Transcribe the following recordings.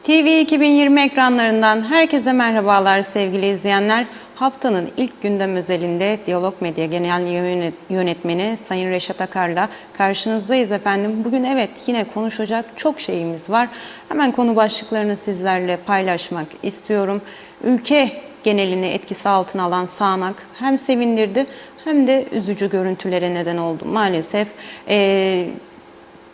TV 2020 ekranlarından herkese merhabalar sevgili izleyenler. Haftanın ilk gündem özelinde Diyalog Medya Genel Yönetmeni Sayın Reşat Akar'la karşınızdayız efendim. Bugün evet yine konuşacak çok şeyimiz var. Hemen konu başlıklarını sizlerle paylaşmak istiyorum. Ülke genelini etkisi altına alan sağanak hem sevindirdi hem de üzücü görüntülere neden oldu. Maalesef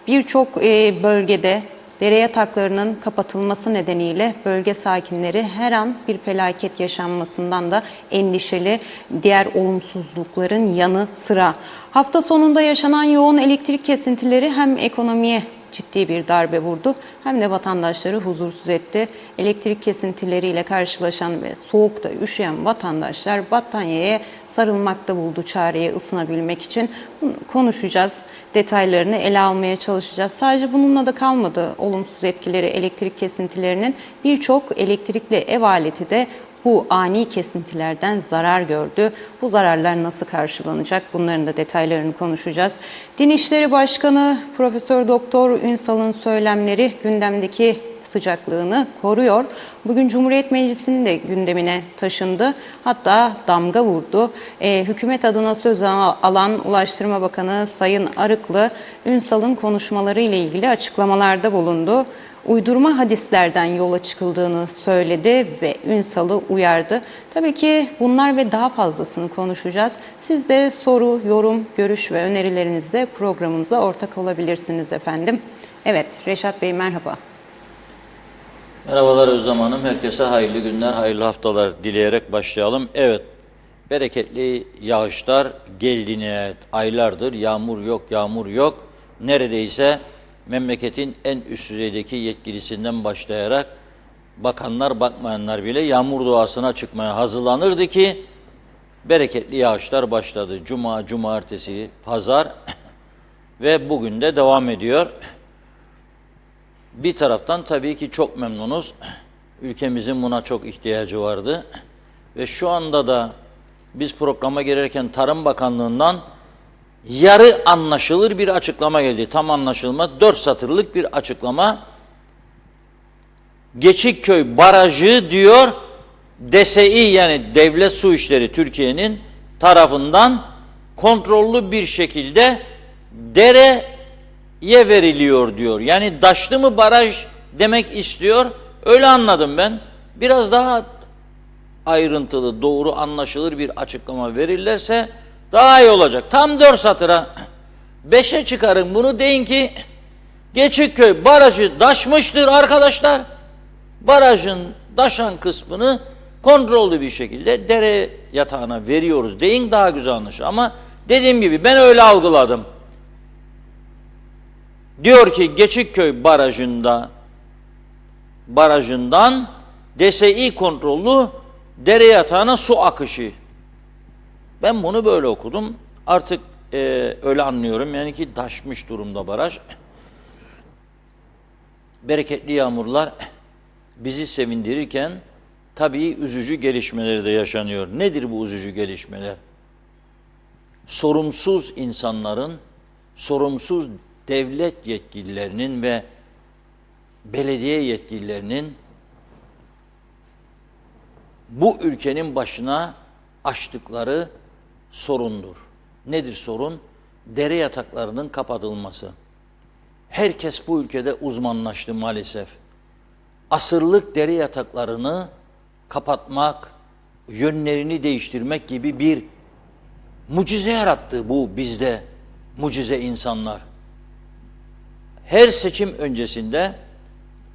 birçok bölgede dere yataklarının kapatılması nedeniyle bölge sakinleri her an bir felaket yaşanmasından da endişeli, diğer olumsuzlukların yanı sıra. Hafta sonunda yaşanan yoğun elektrik kesintileri hem ekonomiye ciddi bir darbe vurdu hem de vatandaşları huzursuz etti. Elektrik kesintileriyle karşılaşan ve soğukta üşüyen vatandaşlar battaniyeye sarılmakta buldu çareyi ısınabilmek için. Konuşacağız, detaylarını ele almaya çalışacağız. Sadece bununla da kalmadı olumsuz etkileri elektrik kesintilerinin. Birçok elektrikli ev aleti de bu ani kesintilerden zarar gördü. Bu zararlar nasıl karşılanacak? Bunların da detaylarını konuşacağız. Din İşleri Başkanı Profesör Doktor Ünsal'ın söylemleri gündemdeki sıcaklığını koruyor. Bugün Cumhuriyet Meclisi'nin de gündemine taşındı. Hatta damga vurdu. Hükümet adına söz alan Ulaştırma Bakanı Sayın Arıklı, Ünsal'ın konuşmaları ile ilgili açıklamalarda bulundu. Uydurma hadislerden yola çıkıldığını söyledi ve Ünsal'ı uyardı. Tabii ki bunlar ve daha fazlasını konuşacağız. Siz de soru, yorum, görüş ve önerilerinizle programımıza ortak olabilirsiniz efendim. Evet, Reşat Bey merhaba. Merhabalar Özlem Hanım. Herkese hayırlı günler, hayırlı haftalar dileyerek başlayalım. Evet, bereketli yağışlar geldiğine aylardır. Yağmur yok, yağmur yok. Neredeyse memleketin en üst düzeydeki yetkilisinden başlayarak bakanlar, bakmayanlar bile yağmur duasına çıkmaya hazırlanırdı ki bereketli yağışlar başladı. Cuma, cumartesi, pazar ve bugün de devam ediyor. Bir taraftan tabii ki çok memnunuz. Ülkemizin buna çok ihtiyacı vardı. Ve şu anda da biz programa girerken Tarım Bakanlığı'ndan yarı anlaşılır bir açıklama geldi. Tam anlaşılmaz. 4 satırlık bir açıklama. Geçikköy Barajı diyor DSİ yani Devlet Su İşleri Türkiye'nin tarafından kontrollü bir şekilde dereye veriliyor diyor. Yani taşlı mı baraj demek istiyor. Öyle anladım ben. Biraz daha ayrıntılı, doğru anlaşılır bir açıklama verirlerse daha iyi olacak. Tam 4 satıra 5'e çıkarın bunu, deyin ki Geçikköy Barajı taşmıştır arkadaşlar. Barajın taşan kısmını kontrollü bir şekilde dere yatağına veriyoruz deyin, daha güzel anlaşılır. Ama dediğim gibi ben öyle algıladım. Diyor ki Geçikköy barajından DSİ kontrollü dere yatağına su akışı. Ben bunu böyle okudum. Artık öyle anlıyorum. Yani ki taşmış durumda baraj. Bereketli yağmurlar bizi sevindirirken tabii üzücü gelişmeleri de yaşanıyor. Nedir bu üzücü gelişmeler? Sorumsuz insanların, sorumsuz devlet yetkililerinin ve belediye yetkililerinin bu ülkenin başına açtıkları sorundur. Nedir sorun? Dere yataklarının kapatılması. Herkes bu ülkede uzmanlaştı maalesef. Asırlık dere yataklarını kapatmak, yönlerini değiştirmek gibi bir mucize yarattı bu bizde, mucize insanlar. Her seçim öncesinde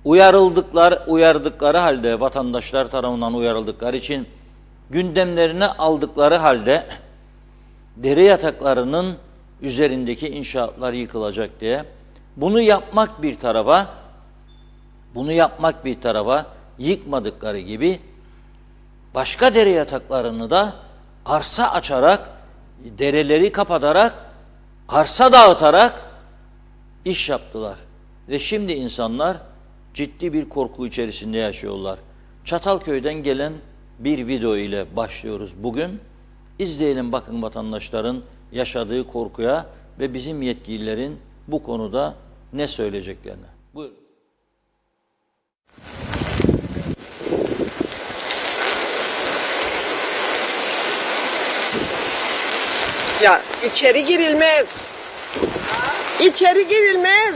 uyardıkları halde, vatandaşlar tarafından uyarıldıkları için gündemlerine aldıkları halde dere yataklarının üzerindeki inşaatlar yıkılacak diye bunu yapmak bir tarafa yıkmadıkları gibi başka dere yataklarını da arsa açarak, dereleri kapatarak, arsa dağıtarak iş yaptılar. Ve şimdi insanlar ciddi bir korku içerisinde yaşıyorlar. Çatalköy'den gelen bir video ile başlıyoruz bugün. İzleyelim bakın vatandaşların yaşadığı korkuya ve bizim yetkililerin bu konuda ne söyleyeceklerini. Buyurun. Ya içeri girilmez. İçeri girilmez.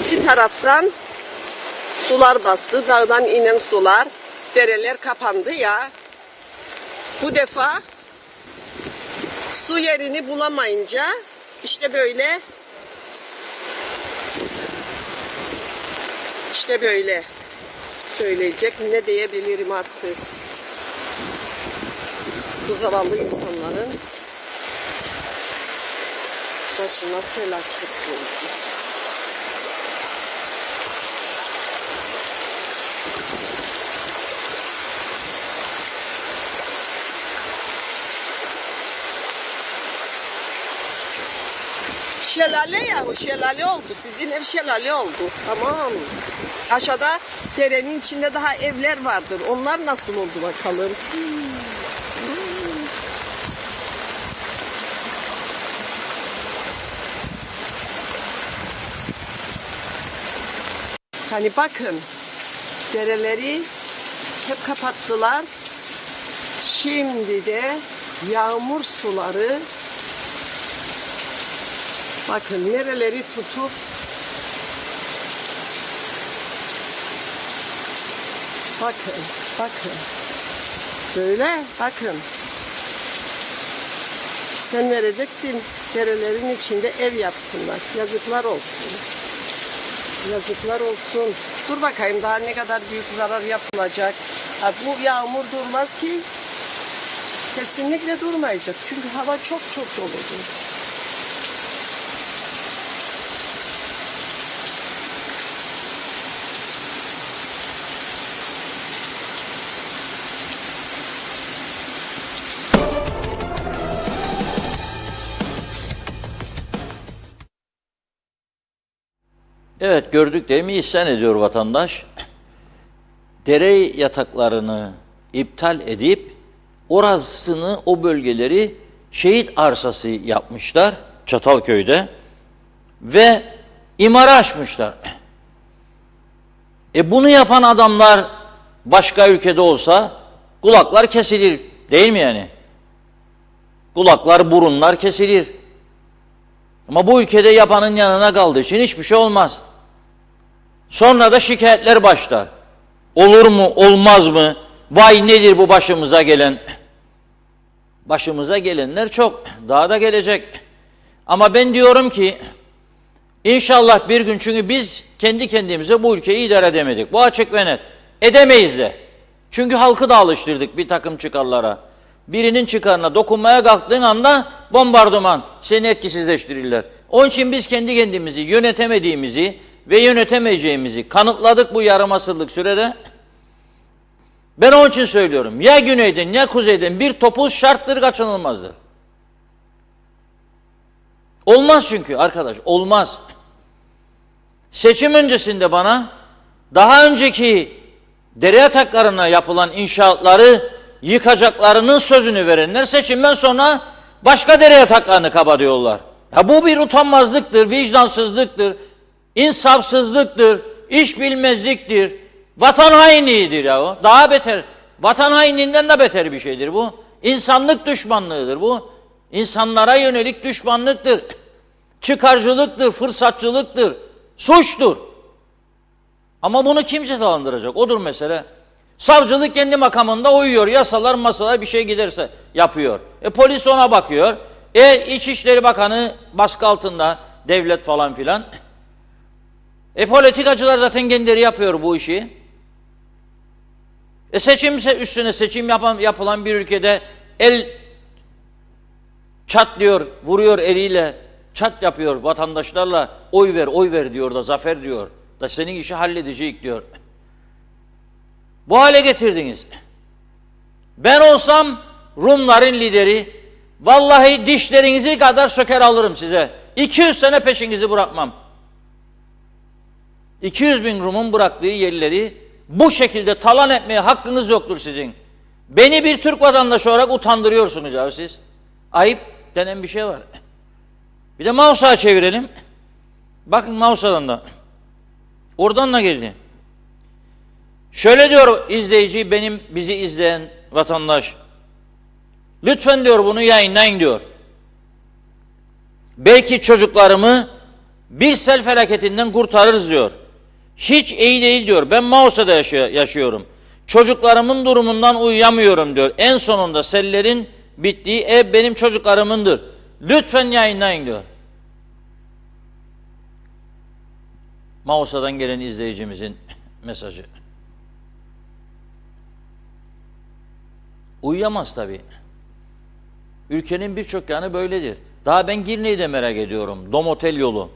İki taraftan sular bastı. Dağdan inen sular. Dereler kapandı ya. Bu defa su yerini bulamayınca işte böyle söyleyecek ne diyebilirim artık. Bu zavallı insanların başına felaket oldu. Şelale ya, o şelale oldu. Sizin ev şelale oldu. Tamam. Aşağıda derenin içinde daha evler vardır. Onlar nasıl oldu bakalım. Hani bakın, dereleri hep kapattılar. Şimdi de yağmur suları bakın nereleri tutup bakın böyle bakın sen vereceksin derelerin içinde ev yapsınlar. Yazıklar olsun. Yazıklar olsun. Dur bakayım daha ne kadar büyük zarar yapılacak. Ha, bu yağmur durmaz ki. Kesinlikle durmayacak. Çünkü hava çok doludur. Evet, gördük değil mi? İsyan ediyor vatandaş. Dere yataklarını iptal edip orasını, o bölgeleri şehit arsası yapmışlar Çatalköy'de ve imara açmışlar. Bunu yapan adamlar başka ülkede olsa kulaklar kesilir değil mi yani? Kulaklar, burunlar kesilir. Ama bu ülkede yapanın yanına kaldığı için hiçbir şey olmaz. Sonra da şikayetler başlar. Olur mu, olmaz mı? Vay nedir bu başımıza gelen? Başımıza gelenler çok. Daha da gelecek. Ama ben diyorum ki inşallah bir gün, çünkü biz kendi kendimize bu ülkeyi idare edemedik. Bu açık ve net. Edemeyiz de. Çünkü halkı da alıştırdık bir takım çıkarlara. Birinin çıkarına dokunmaya kalktığın anda bombardıman, seni etkisizleştirirler. Onun için biz kendi kendimizi yönetemediğimizi ve yönetemeyeceğimizi kanıtladık bu yarım asırlık sürede. Ben onun için söylüyorum. Ya güneyden ya kuzeyden bir topuz şarttır, kaçınılmazdır. Olmaz çünkü arkadaş, olmaz. Seçim öncesinde bana daha önceki dere yataklarına yapılan inşaatları yıkacaklarının sözünü verenler seçimden sonra başka dere yataklarını kapatıyorlar. Ya bu bir utanmazlıktır, vicdansızlıktır, insafsızlıktır, iş bilmezliktir, vatan hainliğidir ya o. Daha beter, vatan hainliğinden de beter bir şeydir bu. İnsanlık düşmanlığıdır bu. İnsanlara yönelik düşmanlıktır. Çıkarcılıktır, fırsatçılıktır, suçtur. Ama bunu kim cezalandıracak? Odur mesele. Savcılık kendi makamında uyuyor. Yasalar masalar bir şey giderse yapıyor. Polis ona bakıyor. İçişleri Bakanı baskı altında, devlet falan filan. Politikacılar zaten kendileri yapıyor bu işi. Seçim üstüne seçim yapılan bir ülkede el çat diyor, vuruyor eliyle, çat yapıyor vatandaşlarla, oy ver, oy ver diyor da, zafer diyor da, senin işi halledecek diyor. Bu hale getirdiniz. Ben olsam Rumların lideri, vallahi dişlerinizi kadar söker alırım size. 200 sene peşinizi bırakmam. 200 bin Rum'un bıraktığı yerleri bu şekilde talan etmeye hakkınız yoktur sizin. Beni bir Türk vatandaşı olarak utandırıyorsunuz ya siz. Ayıp denen bir şey var. Bir de Mausa'ya çevirelim. Bakın Mausa'dan da. Oradan da geldi. Şöyle diyor izleyici, bizi izleyen vatandaş. Lütfen diyor bunu yayınlayın diyor. Belki çocuklarımı bir sel felaketinden kurtarırız diyor. Hiç iyi değil diyor. Ben Mausa'da yaşıyorum. Çocuklarımın durumundan uyuyamıyorum diyor. En sonunda sellerin bittiği ev benim çocuklarımındır. Lütfen yayınlayın diyor. Mausa'dan gelen izleyicimizin mesajı. Uyuyamaz tabii. Ülkenin birçok yanı böyledir. Daha ben Girne'yi de merak ediyorum. Domotel yolu.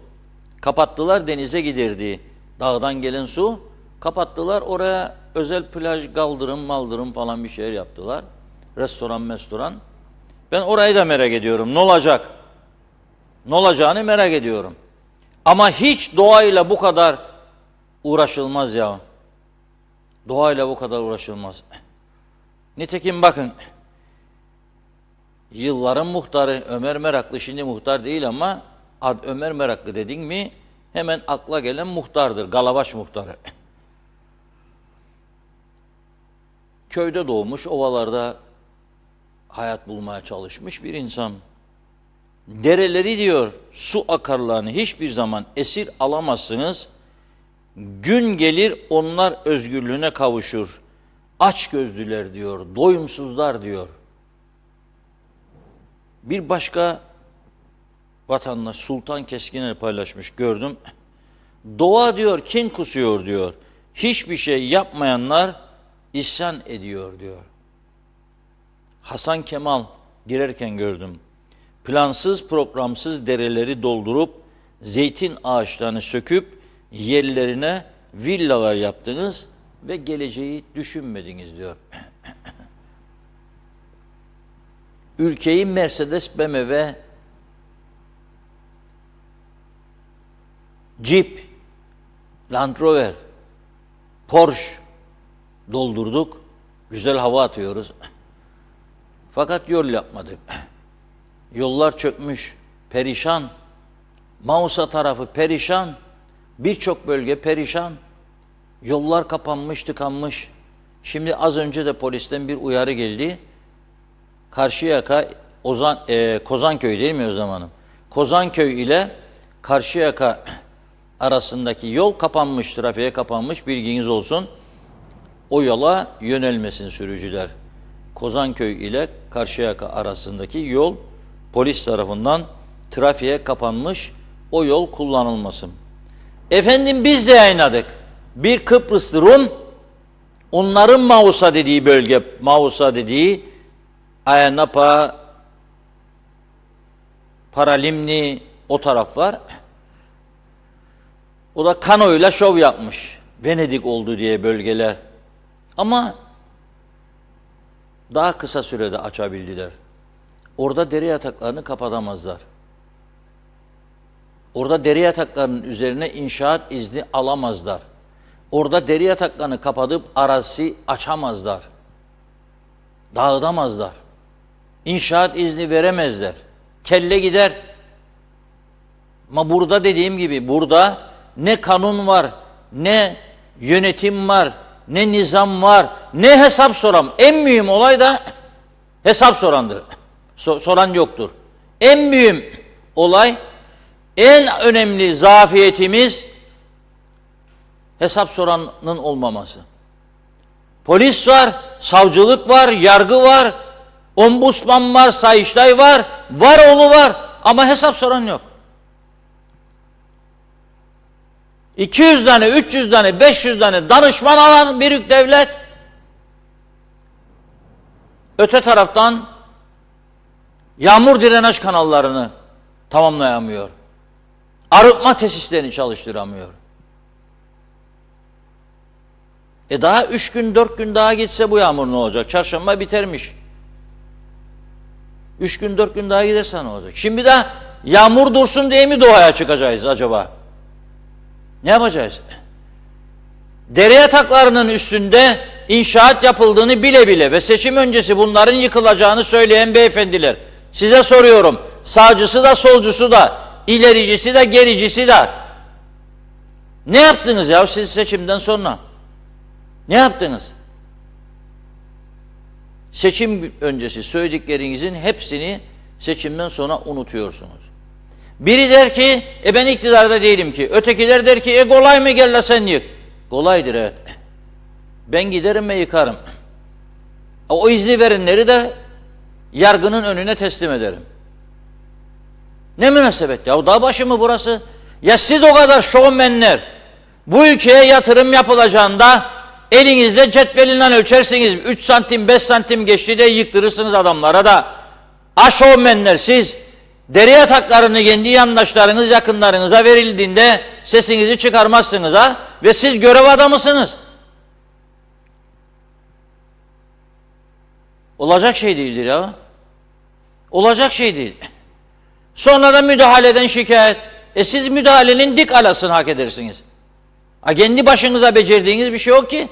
Kapattılar, denize giderdi. Dağdan gelen su. Kapattılar, oraya özel plaj, kaldırım, maldırım falan bir şeyler yaptılar. Restoran. Ben orayı da merak ediyorum. Ne olacak? Ne olacağını merak ediyorum. Ama hiç doğayla bu kadar uğraşılmaz ya. Doğayla bu kadar uğraşılmaz. Nitekim bakın, yılların muhtarı Ömer Meraklı, şimdi muhtar değil ama Ömer Meraklı dedin mi hemen akla gelen muhtardır. Galavaç muhtarı. Köyde doğmuş, ovalarda hayat bulmaya çalışmış bir insan. Dereleri diyor, su akarlarını hiçbir zaman esir alamazsınız. Gün gelir onlar özgürlüğüne kavuşur. Açgözlüler diyor, doyumsuzlar diyor. Bir başka vatandaş Sultan Keskin'e paylaşmış, gördüm. Doğa diyor kin kusuyor diyor. Hiçbir şey yapmayanlar isyan ediyor diyor. Hasan Kemal girerken gördüm. Plansız programsız dereleri doldurup zeytin ağaçlarını söküp yerlerine villalar yaptınız ve geleceği düşünmediniz diyor. Ülkeyi Mercedes, BMW, Jeep, Land Rover, Porsche doldurduk. Güzel hava atıyoruz. Fakat yol yapmadık. Yollar çökmüş, perişan. Mausa tarafı perişan. Birçok bölge perişan. Yollar kapanmış, tıkanmış. Şimdi az önce de polisten bir uyarı geldi. Karşıyaka, Kozanköy değil mi o zamanım? Kozanköy ile Karşıyaka arasındaki yol kapanmış, trafiğe kapanmış, bilginiz olsun. O yola yönelmesin sürücüler. Kozanköy ile Karşıyaka arasındaki yol polis tarafından trafiğe kapanmış, o yol kullanılmasın. Efendim biz de yayınladık. Bir Kıbrıslı Rum, onların Mausa dediği bölge, Mausa dediği Ayia, Paralimni o taraf var. O da kanoyla şov yapmış. Venedik oldu diye bölgeler. Ama daha kısa sürede açabildiler. Orada dere yataklarını kapatamazlar. Orada dere yataklarının üzerine inşaat izni alamazlar. Orada dere yataklarını kapatıp arazi açamazlar. Dağıtamazlar. İnşaat izni veremezler. Kelle gider. Ama burada dediğim gibi, burada ne kanun var, ne yönetim var, ne nizam var, ne hesap soran. En mühim olay da hesap sorandır. Soran yoktur. En mühim olay, en önemli zafiyetimiz hesap soranın olmaması. Polis var, savcılık var, yargı var, ombudsman var, Sayıştay var, Varoğlu var ama hesap soran yok. 200 tane, 300 tane, 500 tane danışman alan büyük devlet, öte taraftan yağmur direnç kanallarını tamamlayamıyor. Arıtma tesislerini çalıştıramıyor. Daha 3 gün, 4 gün daha gitse bu yağmur ne olacak? Çarşamba bitermiş. 3 gün, 4 gün daha giderse ne olacak? Şimdi de yağmur dursun diye mi doğaya çıkacağız acaba? Ne yapacağız? Dere yataklarının üstünde inşaat yapıldığını bile bile ve seçim öncesi bunların yıkılacağını söyleyen beyefendiler. Size soruyorum. Sağcısı da solcusu da, ilericisi de gericisi de. Ne yaptınız ya siz seçimden sonra? Ne yaptınız? Seçim öncesi söylediklerinizin hepsini seçimden sonra unutuyorsunuz. Biri der ki ben iktidarda değilim ki. Ötekiler der ki kolay mı gel la sen yık. Kolaydır evet. Ben giderim ve yıkarım. O izni verenleri de yargının önüne teslim ederim. Ne münasebet ya, dağ başı mı burası? Ya siz o kadar şovmenler bu ülkeye yatırım yapılacağında elinizde cetvelinden ölçersiniz. 3 santim 5 santim geçti de yıktırırsınız adamlara da. Şovmenler siz deri yataklarını kendi yandaşlarınız yakınlarınıza verildiğinde sesinizi çıkarmazsınız ha ve siz görev adamısınız. Olacak şey değildir ya. Olacak şey değil. Sonra da müdahaleden şikayet. Siz müdahalenin dik alasını hak edersiniz. Kendi başınıza becerdiğiniz bir şey yok ki.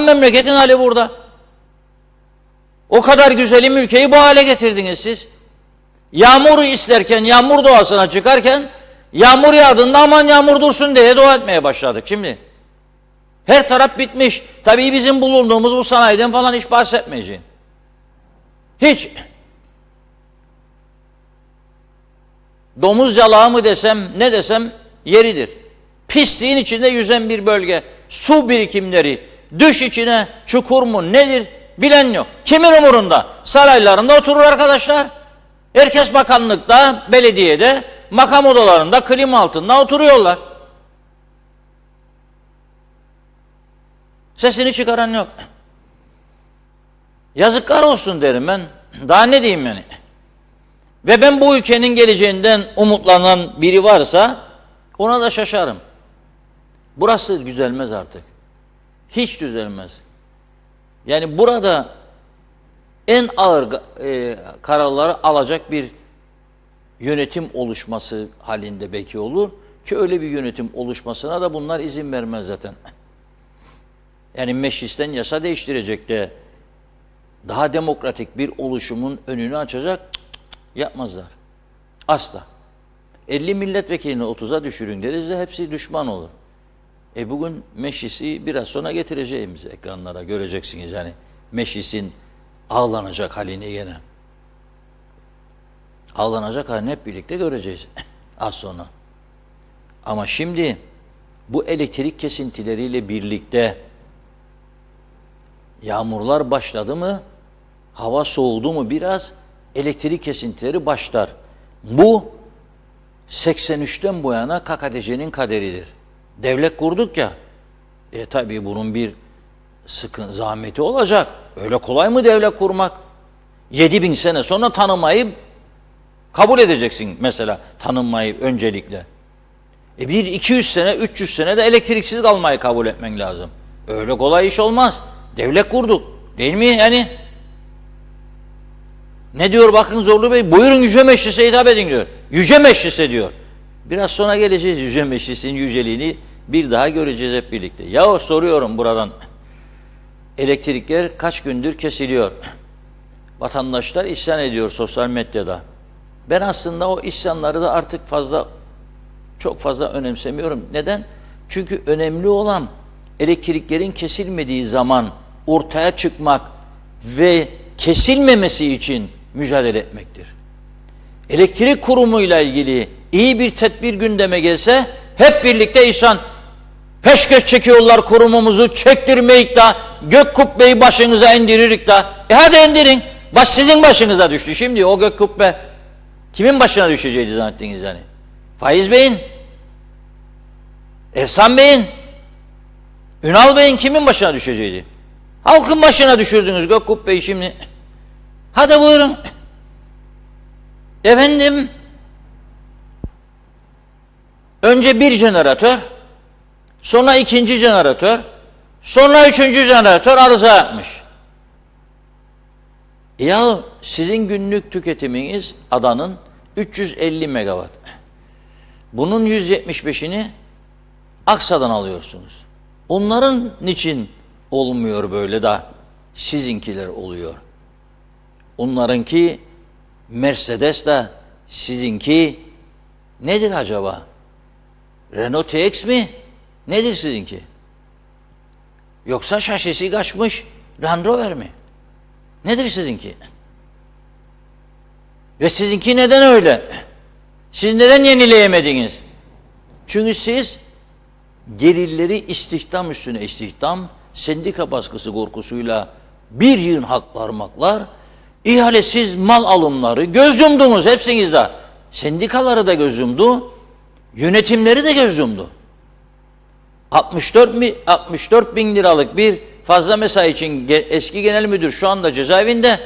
Memleketin hali burada. O kadar güzelim ülkeyi bu hale getirdiniz siz. Yağmuru isterken, yağmur doğasına çıkarken yağmur yağdığında aman yağmur dursun diye dua etmeye başladık şimdi. Her taraf bitmiş. Tabii bizim bulunduğumuz bu sanayiden falan hiç bahsetmeyeceğim. Hiç. Domuz yalağı mı desem, ne desem yeridir. Pisliğin içinde yüzen bir bölge. Su birikimleri, düş içine çukur mu nedir bilen yok. Kimin umurunda? Saraylarında oturur arkadaşlar. Herkes bakanlıkta, belediyede, makam odalarında, klima altında oturuyorlar. Sesini çıkaran yok. Yazıklar olsun derim ben. Daha ne diyeyim yani? Ve ben bu ülkenin geleceğinden umutlanan biri varsa ona da şaşarım. Burası düzelmez artık. Hiç düzelmez. Yani burada en ağır kararları alacak bir yönetim oluşması halinde belki olur ki öyle bir yönetim oluşmasına da bunlar izin vermez zaten. Yani meclisten yasa değiştirecek de daha demokratik bir oluşumun önünü açacak yapmazlar. Asla. 50 milletvekilini 30'a düşürün deriz de hepsi düşman olur. Bugün meclisi biraz sonra getireceğimiz ekranlara göreceksiniz yani meclisin ağlanacak halini yine. Ağlanacak halini hep birlikte göreceğiz az sonra. Ama şimdi bu elektrik kesintileriyle birlikte yağmurlar başladı mı, hava soğudu mu biraz elektrik kesintileri başlar. Bu 83'ten bu yana KKTC'nin kaderidir. Devlet kurduk ya, tabii bunun bir zahmeti olacak. Öyle kolay mı devlet kurmak? 7000 sene sonra tanımayı kabul edeceksin mesela, tanınmayı öncelikle. Bir 200 sene, 300 sene de elektriksiz kalmayı kabul etmen lazım. Öyle kolay iş olmaz. Devlet kurduk. Değil mi yani? Ne diyor bakın Zorlu Bey? Buyurun Yüce Meclis'e hitap edin diyor. Yüce Meclis'e diyor. Biraz sonra geleceğiz Yüce Meclis'in yüceliğini bir daha göreceğiz hep birlikte. Yahu soruyorum buradan. Elektrikler kaç gündür kesiliyor? Vatandaşlar isyan ediyor sosyal medyada. Ben aslında o isyanları da artık çok fazla önemsemiyorum. Neden? Çünkü önemli olan elektriklerin kesilmediği zaman ortaya çıkmak ve kesilmemesi için mücadele etmektir. Elektrik kurumuyla ilgili iyi bir tedbir gündeme gelse hep birlikte isyan, peşkeş çekiyorlar kurumumuzu, çektirmeyik da gök kubbeyi başınıza indiririk da. Hadi indirin. Baş sizin başınıza düştü. Şimdi o gök kubbe kimin başına düşeceğiydi zannettiniz yani? Faiz Bey'in, Ehsan Bey'in, Ünal Bey'in kimin başına düşeceğiydi? Halkın başına düşürdünüz gök kubbeyi şimdi. Hadi buyurun. Efendim, önce bir jeneratör, sonra ikinci jeneratör, sonra üçüncü jeneratör arıza yapmış. Ya sizin günlük tüketiminiz adanın 350 megawatt. Bunun 175'ini Aksa'dan alıyorsunuz. Onların niçin olmuyor böyle de sizinkiler oluyor? Onlarınki Mercedes de sizinki nedir acaba? Renault TX mi? Nedir sizinki? Yoksa şaşesi kaçmış Land Rover mi? Nedir sizinki? Ve sizinki neden öyle? Siz neden yenileyemediniz? Çünkü siz gelirleri istihdam üstüne istihdam, sendika baskısı korkusuyla bir yığın haklar maklar, ihalesiz mal alımları göz yumdunuz hepsiniz de. Sendikaları da göz yumdu, yönetimleri de göz yumdu. 64 bin liralık bir fazla mesai için eski genel müdür şu anda cezaevinde,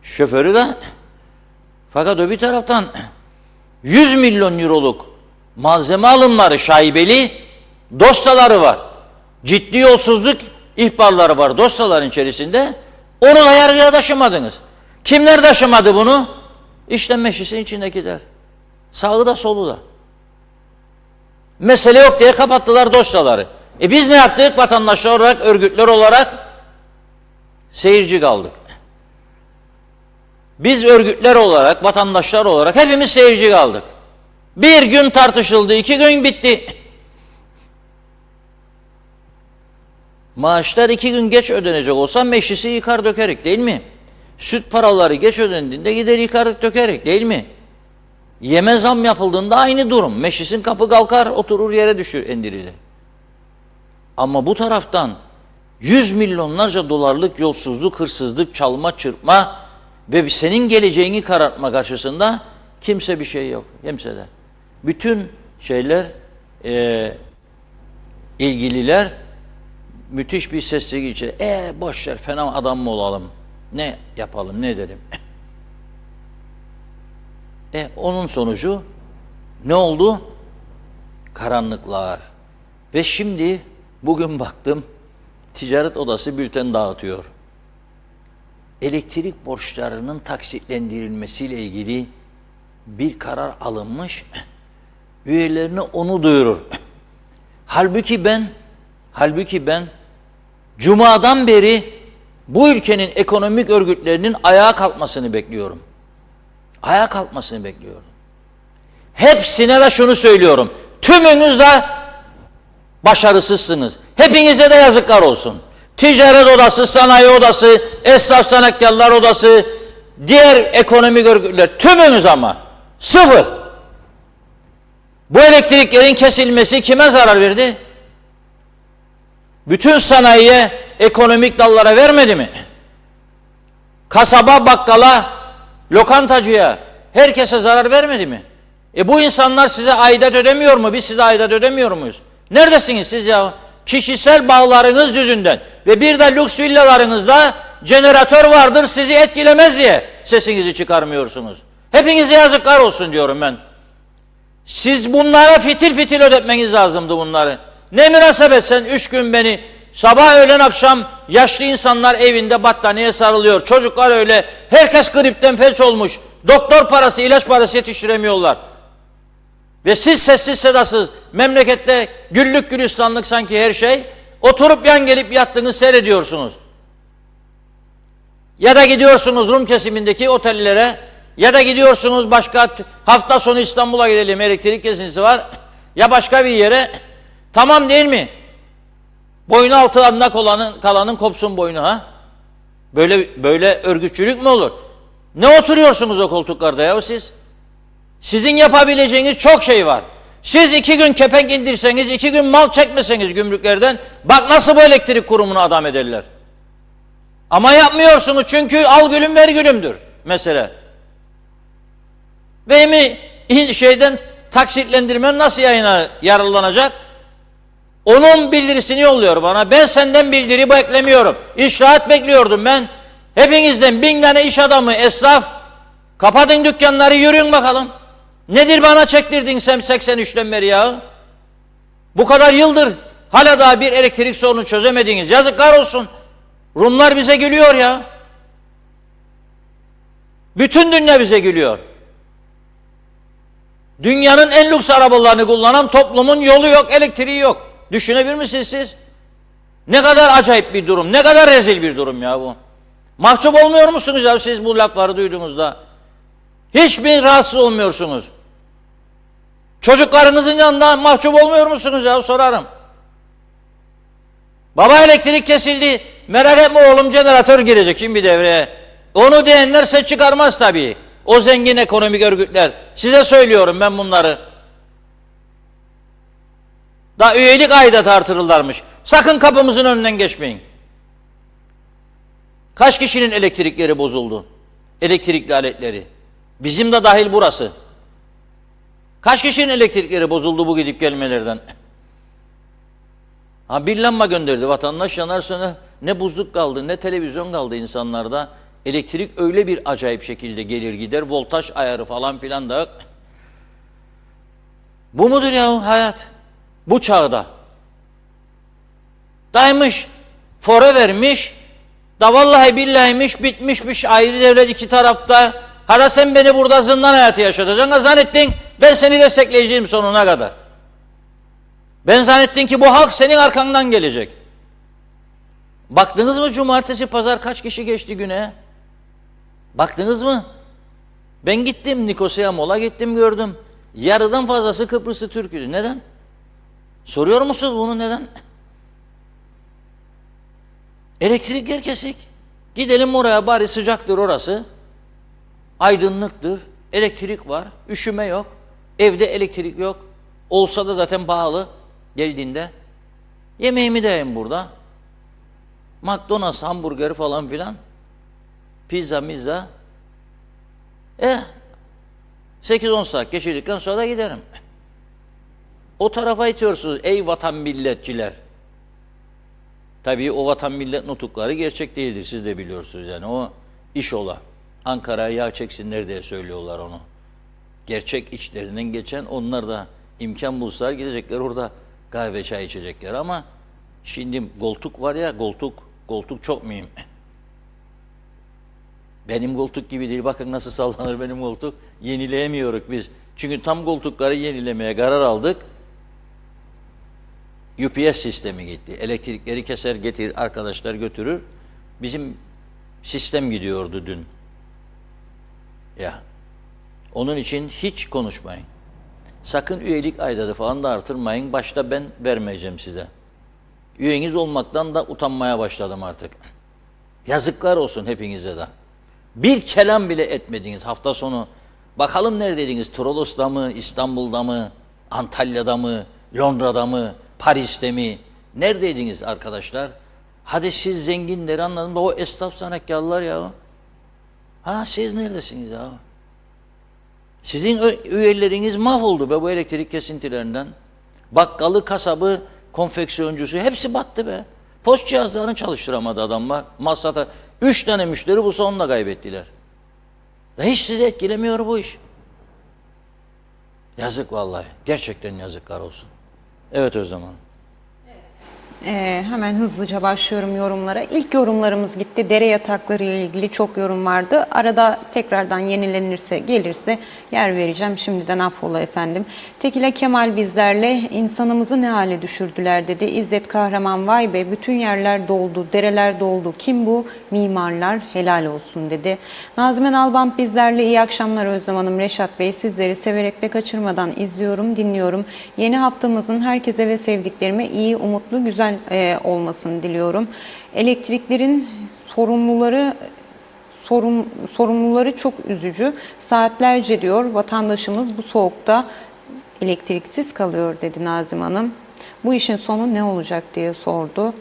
şoförü de. Fakat o bir taraftan 100 milyon euroluk malzeme alımları şaibeli dosyaları var. Ciddi yolsuzluk ihbarları var dosyaların içerisinde. Onu da yargıya taşımadınız. Kimler taşımadı bunu? İşte meclisin içindekiler. Sağı da solu da. Mesele yok diye kapattılar dosyaları. Biz ne yaptık? Vatandaşlar olarak, örgütler olarak seyirci kaldık. Biz örgütler olarak, vatandaşlar olarak hepimiz seyirci kaldık. Bir gün tartışıldı, 2 gün bitti. Maaşlar 2 gün geç ödenecek olsa meclisi yıkar dökerik değil mi? Süt paraları geç ödendiğinde gider yıkarık dökerik değil mi? Yeme zam yapıldığında aynı durum. Meclisin kapı kalkar, oturur yere düşür endirilir. Ama bu taraftan 100 milyonlarca dolarlık yolsuzluk, hırsızlık, çalma, çırpma ve senin geleceğini karartma karşısında kimse bir şey yok. Kimsede. Bütün şeyler, ilgililer müthiş bir sessizlik içinde. Boşver, fena adam mı olalım? Ne yapalım, ne edelim? Onun sonucu ne oldu? Karanlıklar. Ve şimdi bugün baktım, Ticaret Odası bülten dağıtıyor. Elektrik borçlarının taksitlendirilmesiyle ilgili bir karar alınmış. Üyelerine onu duyurur. Halbuki ben Cuma'dan beri bu ülkenin ekonomik örgütlerinin ayağa kalkmasını bekliyorum. Ayağa kalkmasını bekliyorum. Hepsine de şunu söylüyorum. Tümünüz de başarısızsınız. Hepinize de yazıklar olsun. Ticaret Odası, Sanayi Odası, Esnaf Sanatkarlar Odası, diğer ekonomik örgütler tümünüz ama sıfır. Bu elektriklerin kesilmesi kime zarar verdi? Bütün sanayiye, ekonomik dallara vermedi mi? Kasaba, bakkala, lokantacıya, herkese zarar vermedi mi? Bu insanlar size aidat ödemiyor mu? Biz size aidat ödemiyor muyuz? Neredesiniz siz ya? Kişisel bağlarınız yüzünden ve bir de lüks villalarınızda jeneratör vardır sizi etkilemez diye sesinizi çıkarmıyorsunuz. Hepinize yazıklar olsun diyorum ben. Siz bunlara fitil fitil ödetmeniz lazımdı bunları. Ne münasebet sen 3 gün beni sabah öğlen akşam yaşlı insanlar evinde battaniye sarılıyor. Çocuklar öyle. Herkes gripten felç olmuş. Doktor parası, ilaç parası yetiştiremiyorlar. Ve siz sessiz sedasız memlekette güllük gülistanlık sanki her şey. Oturup yan gelip yattığını seyrediyorsunuz. Ya da gidiyorsunuz Rum kesimindeki otellere, ya da gidiyorsunuz başka hafta sonu İstanbul'a gidelim elektrik kesintisi var. Ya başka bir yere. Tamam değil mi? Boynu altında kalanın kopsun boynu ha. Böyle örgütçülük mü olur? Ne oturuyorsunuz o koltuklarda ya siz? Sizin yapabileceğiniz çok şey var. Siz 2 gün kepenk indirseniz, 2 gün mal çekmeseniz gümrüklerden, bak nasıl bu elektrik kurumunu adam ederler. Ama yapmıyorsunuz çünkü al gülüm ver gülümdür mesele. Ve şeyden taksitlendirmen nasıl yayına yararlanacak? Onun bildirisini yolluyor bana. Ben senden bildiri beklemiyorum. İşrahat bekliyordum ben. Hepinizden 1000 tane iş adamı, esnaf, kapatın dükkanları yürüyün bakalım. Nedir bana çektirdin sen 83'ten beri ya? Bu kadar yıldır hala daha bir elektrik sorunu çözemediniz. Yazıklar olsun. Rumlar bize gülüyor ya. Bütün dünya bize gülüyor. Dünyanın en lüks arabalarını kullanan toplumun yolu yok, elektriği yok. Düşünebilir misiniz siz? Ne kadar acayip bir durum, ne kadar rezil bir durum ya bu. Mahcup olmuyor musunuz ya siz bu lafları duyduğunuzda? Hiç mi rahatsız olmuyorsunuz? Çocuklarınızın yanında mahcup olmuyor musunuz ya, sorarım. Baba elektrik kesildi. Merak etme oğlum, jeneratör girecek şimdi devreye. Onu diyenler ses çıkarmaz tabii. O zengin ekonomik örgütler. Size söylüyorum ben bunları. Daha üyelik aidatı artırırlarmış. Sakın kapımızın önünden geçmeyin. Kaç kişinin elektrikleri bozuldu? Elektrikli aletleri. Bizim de dahil burası. Kaç kişinin elektrikleri bozuldu bu gidip gelmelerden? Ha, bir lamba gönderdi vatandaş, yanar söner. Ne buzluk kaldı, ne televizyon kaldı insanlarda. Elektrik öyle bir acayip şekilde gelir gider. Voltaj ayarı falan filan da yok. Bu mudur ya hayat? Bu çağda. Daymış, fore vermiş, da vallahi billahiymiş, bitmişmiş ayrı devlet iki tarafta. Hala sen beni burada zindan hayatı yaşatacaksın. Zannettin ben seni destekleyeceğim sonuna kadar. Ben zannettim ki bu halk senin arkandan gelecek. Baktınız mı cumartesi pazar kaç kişi geçti güne? Baktınız mı? Ben gittim Nikosya Mol'a gittim, gördüm. Yarıdan fazlası Kıbrıslı Türk'üydü. Neden? Soruyor musunuz bunu neden? Elektrikler kesik. Gidelim oraya, bari sıcaktır orası. Aydınlıktır. Elektrik var. Üşüme yok. Evde elektrik yok. Olsa da zaten pahalı geldiğinde. Yemeğimi de yiyeyim burada. McDonald's hamburger falan filan. Pizza mizza. 8-10 saat geçirdikten sonra da giderim. O tarafa itiyorsunuz ey vatan milletçiler. Tabii o vatan millet nutukları gerçek değildir, siz de biliyorsunuz yani, o iş ola. Ankara'ya yağ çeksinler diye söylüyorlar onu. Gerçek içlerinden geçen, onlar da imkan bulsalar gidecekler orada kahve çay içecekler ama şimdi koltuk var ya, koltuk çok mühim. Benim koltuk gibi değil, bakın nasıl sallanır benim koltuk. Yenileyemiyoruz biz. Çünkü tam koltukları yenilemeye karar aldık. UPS sistemi gitti. Elektrikleri keser getirir, arkadaşlar götürür. Bizim sistem gidiyordu dün. Ya. Onun için hiç konuşmayın. Sakın üyelik aidatı falan da artırmayın. Başta ben vermeyeceğim size. Üyeniz olmaktan da utanmaya başladım artık. Yazıklar olsun hepinize de. Bir kelam bile etmediniz hafta sonu. Bakalım neredeydiniz? Trolos'ta mı, İstanbul'da mı, Antalya'da mı, Londra'da mı, Paris'te mi? Neredeydiniz arkadaşlar? Hadi siz zenginleri anladın da o esnaf sanatkarlar ya. Ha, siz neredesiniz ya? Sizin üyeleriniz mahvoldu be bu elektrik kesintilerinden. Bakkalı, kasabı, konfeksiyoncusu hepsi battı be. Post cihazlarını çalıştıramadı adamlar. Masrata 3 tane müşteri bu sonunda kaybettiler. Hiç sizi etkilemiyor bu iş. Yazık vallahi. Gerçekten yazıklar olsun. Evet Özlem Hanım. Hemen hızlıca başlıyorum yorumlara. İlk yorumlarımız gitti. Dere yatakları ile ilgili çok yorum vardı. Arada tekrardan yenilenirse, gelirse yer vereceğim. Şimdiden affola efendim. Tekile Kemal bizlerle insanımızı ne hale düşürdüler dedi. İzzet Kahraman vay be bütün yerler doldu, dereler doldu. Kim bu? Mimarlar helal olsun dedi. Nazimen Alban bizlerle iyi akşamlar Özlem Hanım, Reşat Bey. Sizleri severek ve kaçırmadan izliyorum, dinliyorum. Yeni haftamızın herkese ve sevdiklerime iyi, umutlu, güzel olmasını diliyorum. Elektriklerin sorumluları çok üzücü. Saatlerce diyor vatandaşımız bu soğukta elektriksiz kalıyor dedi Nazım Hanım. Bu işin sonu ne olacak diye sordu.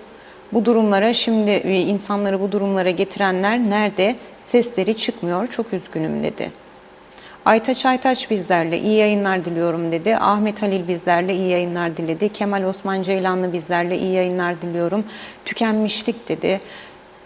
Bu durumlara şimdi insanları bu durumlara getirenler nerede? Sesleri çıkmıyor. Çok üzgünüm dedi. Aytaç bizlerle iyi yayınlar diliyorum dedi. Ahmet Halil bizlerle iyi yayınlar diledi. Kemal Osman Ceylanlı bizlerle iyi yayınlar diliyorum. Tükenmişlik dedi.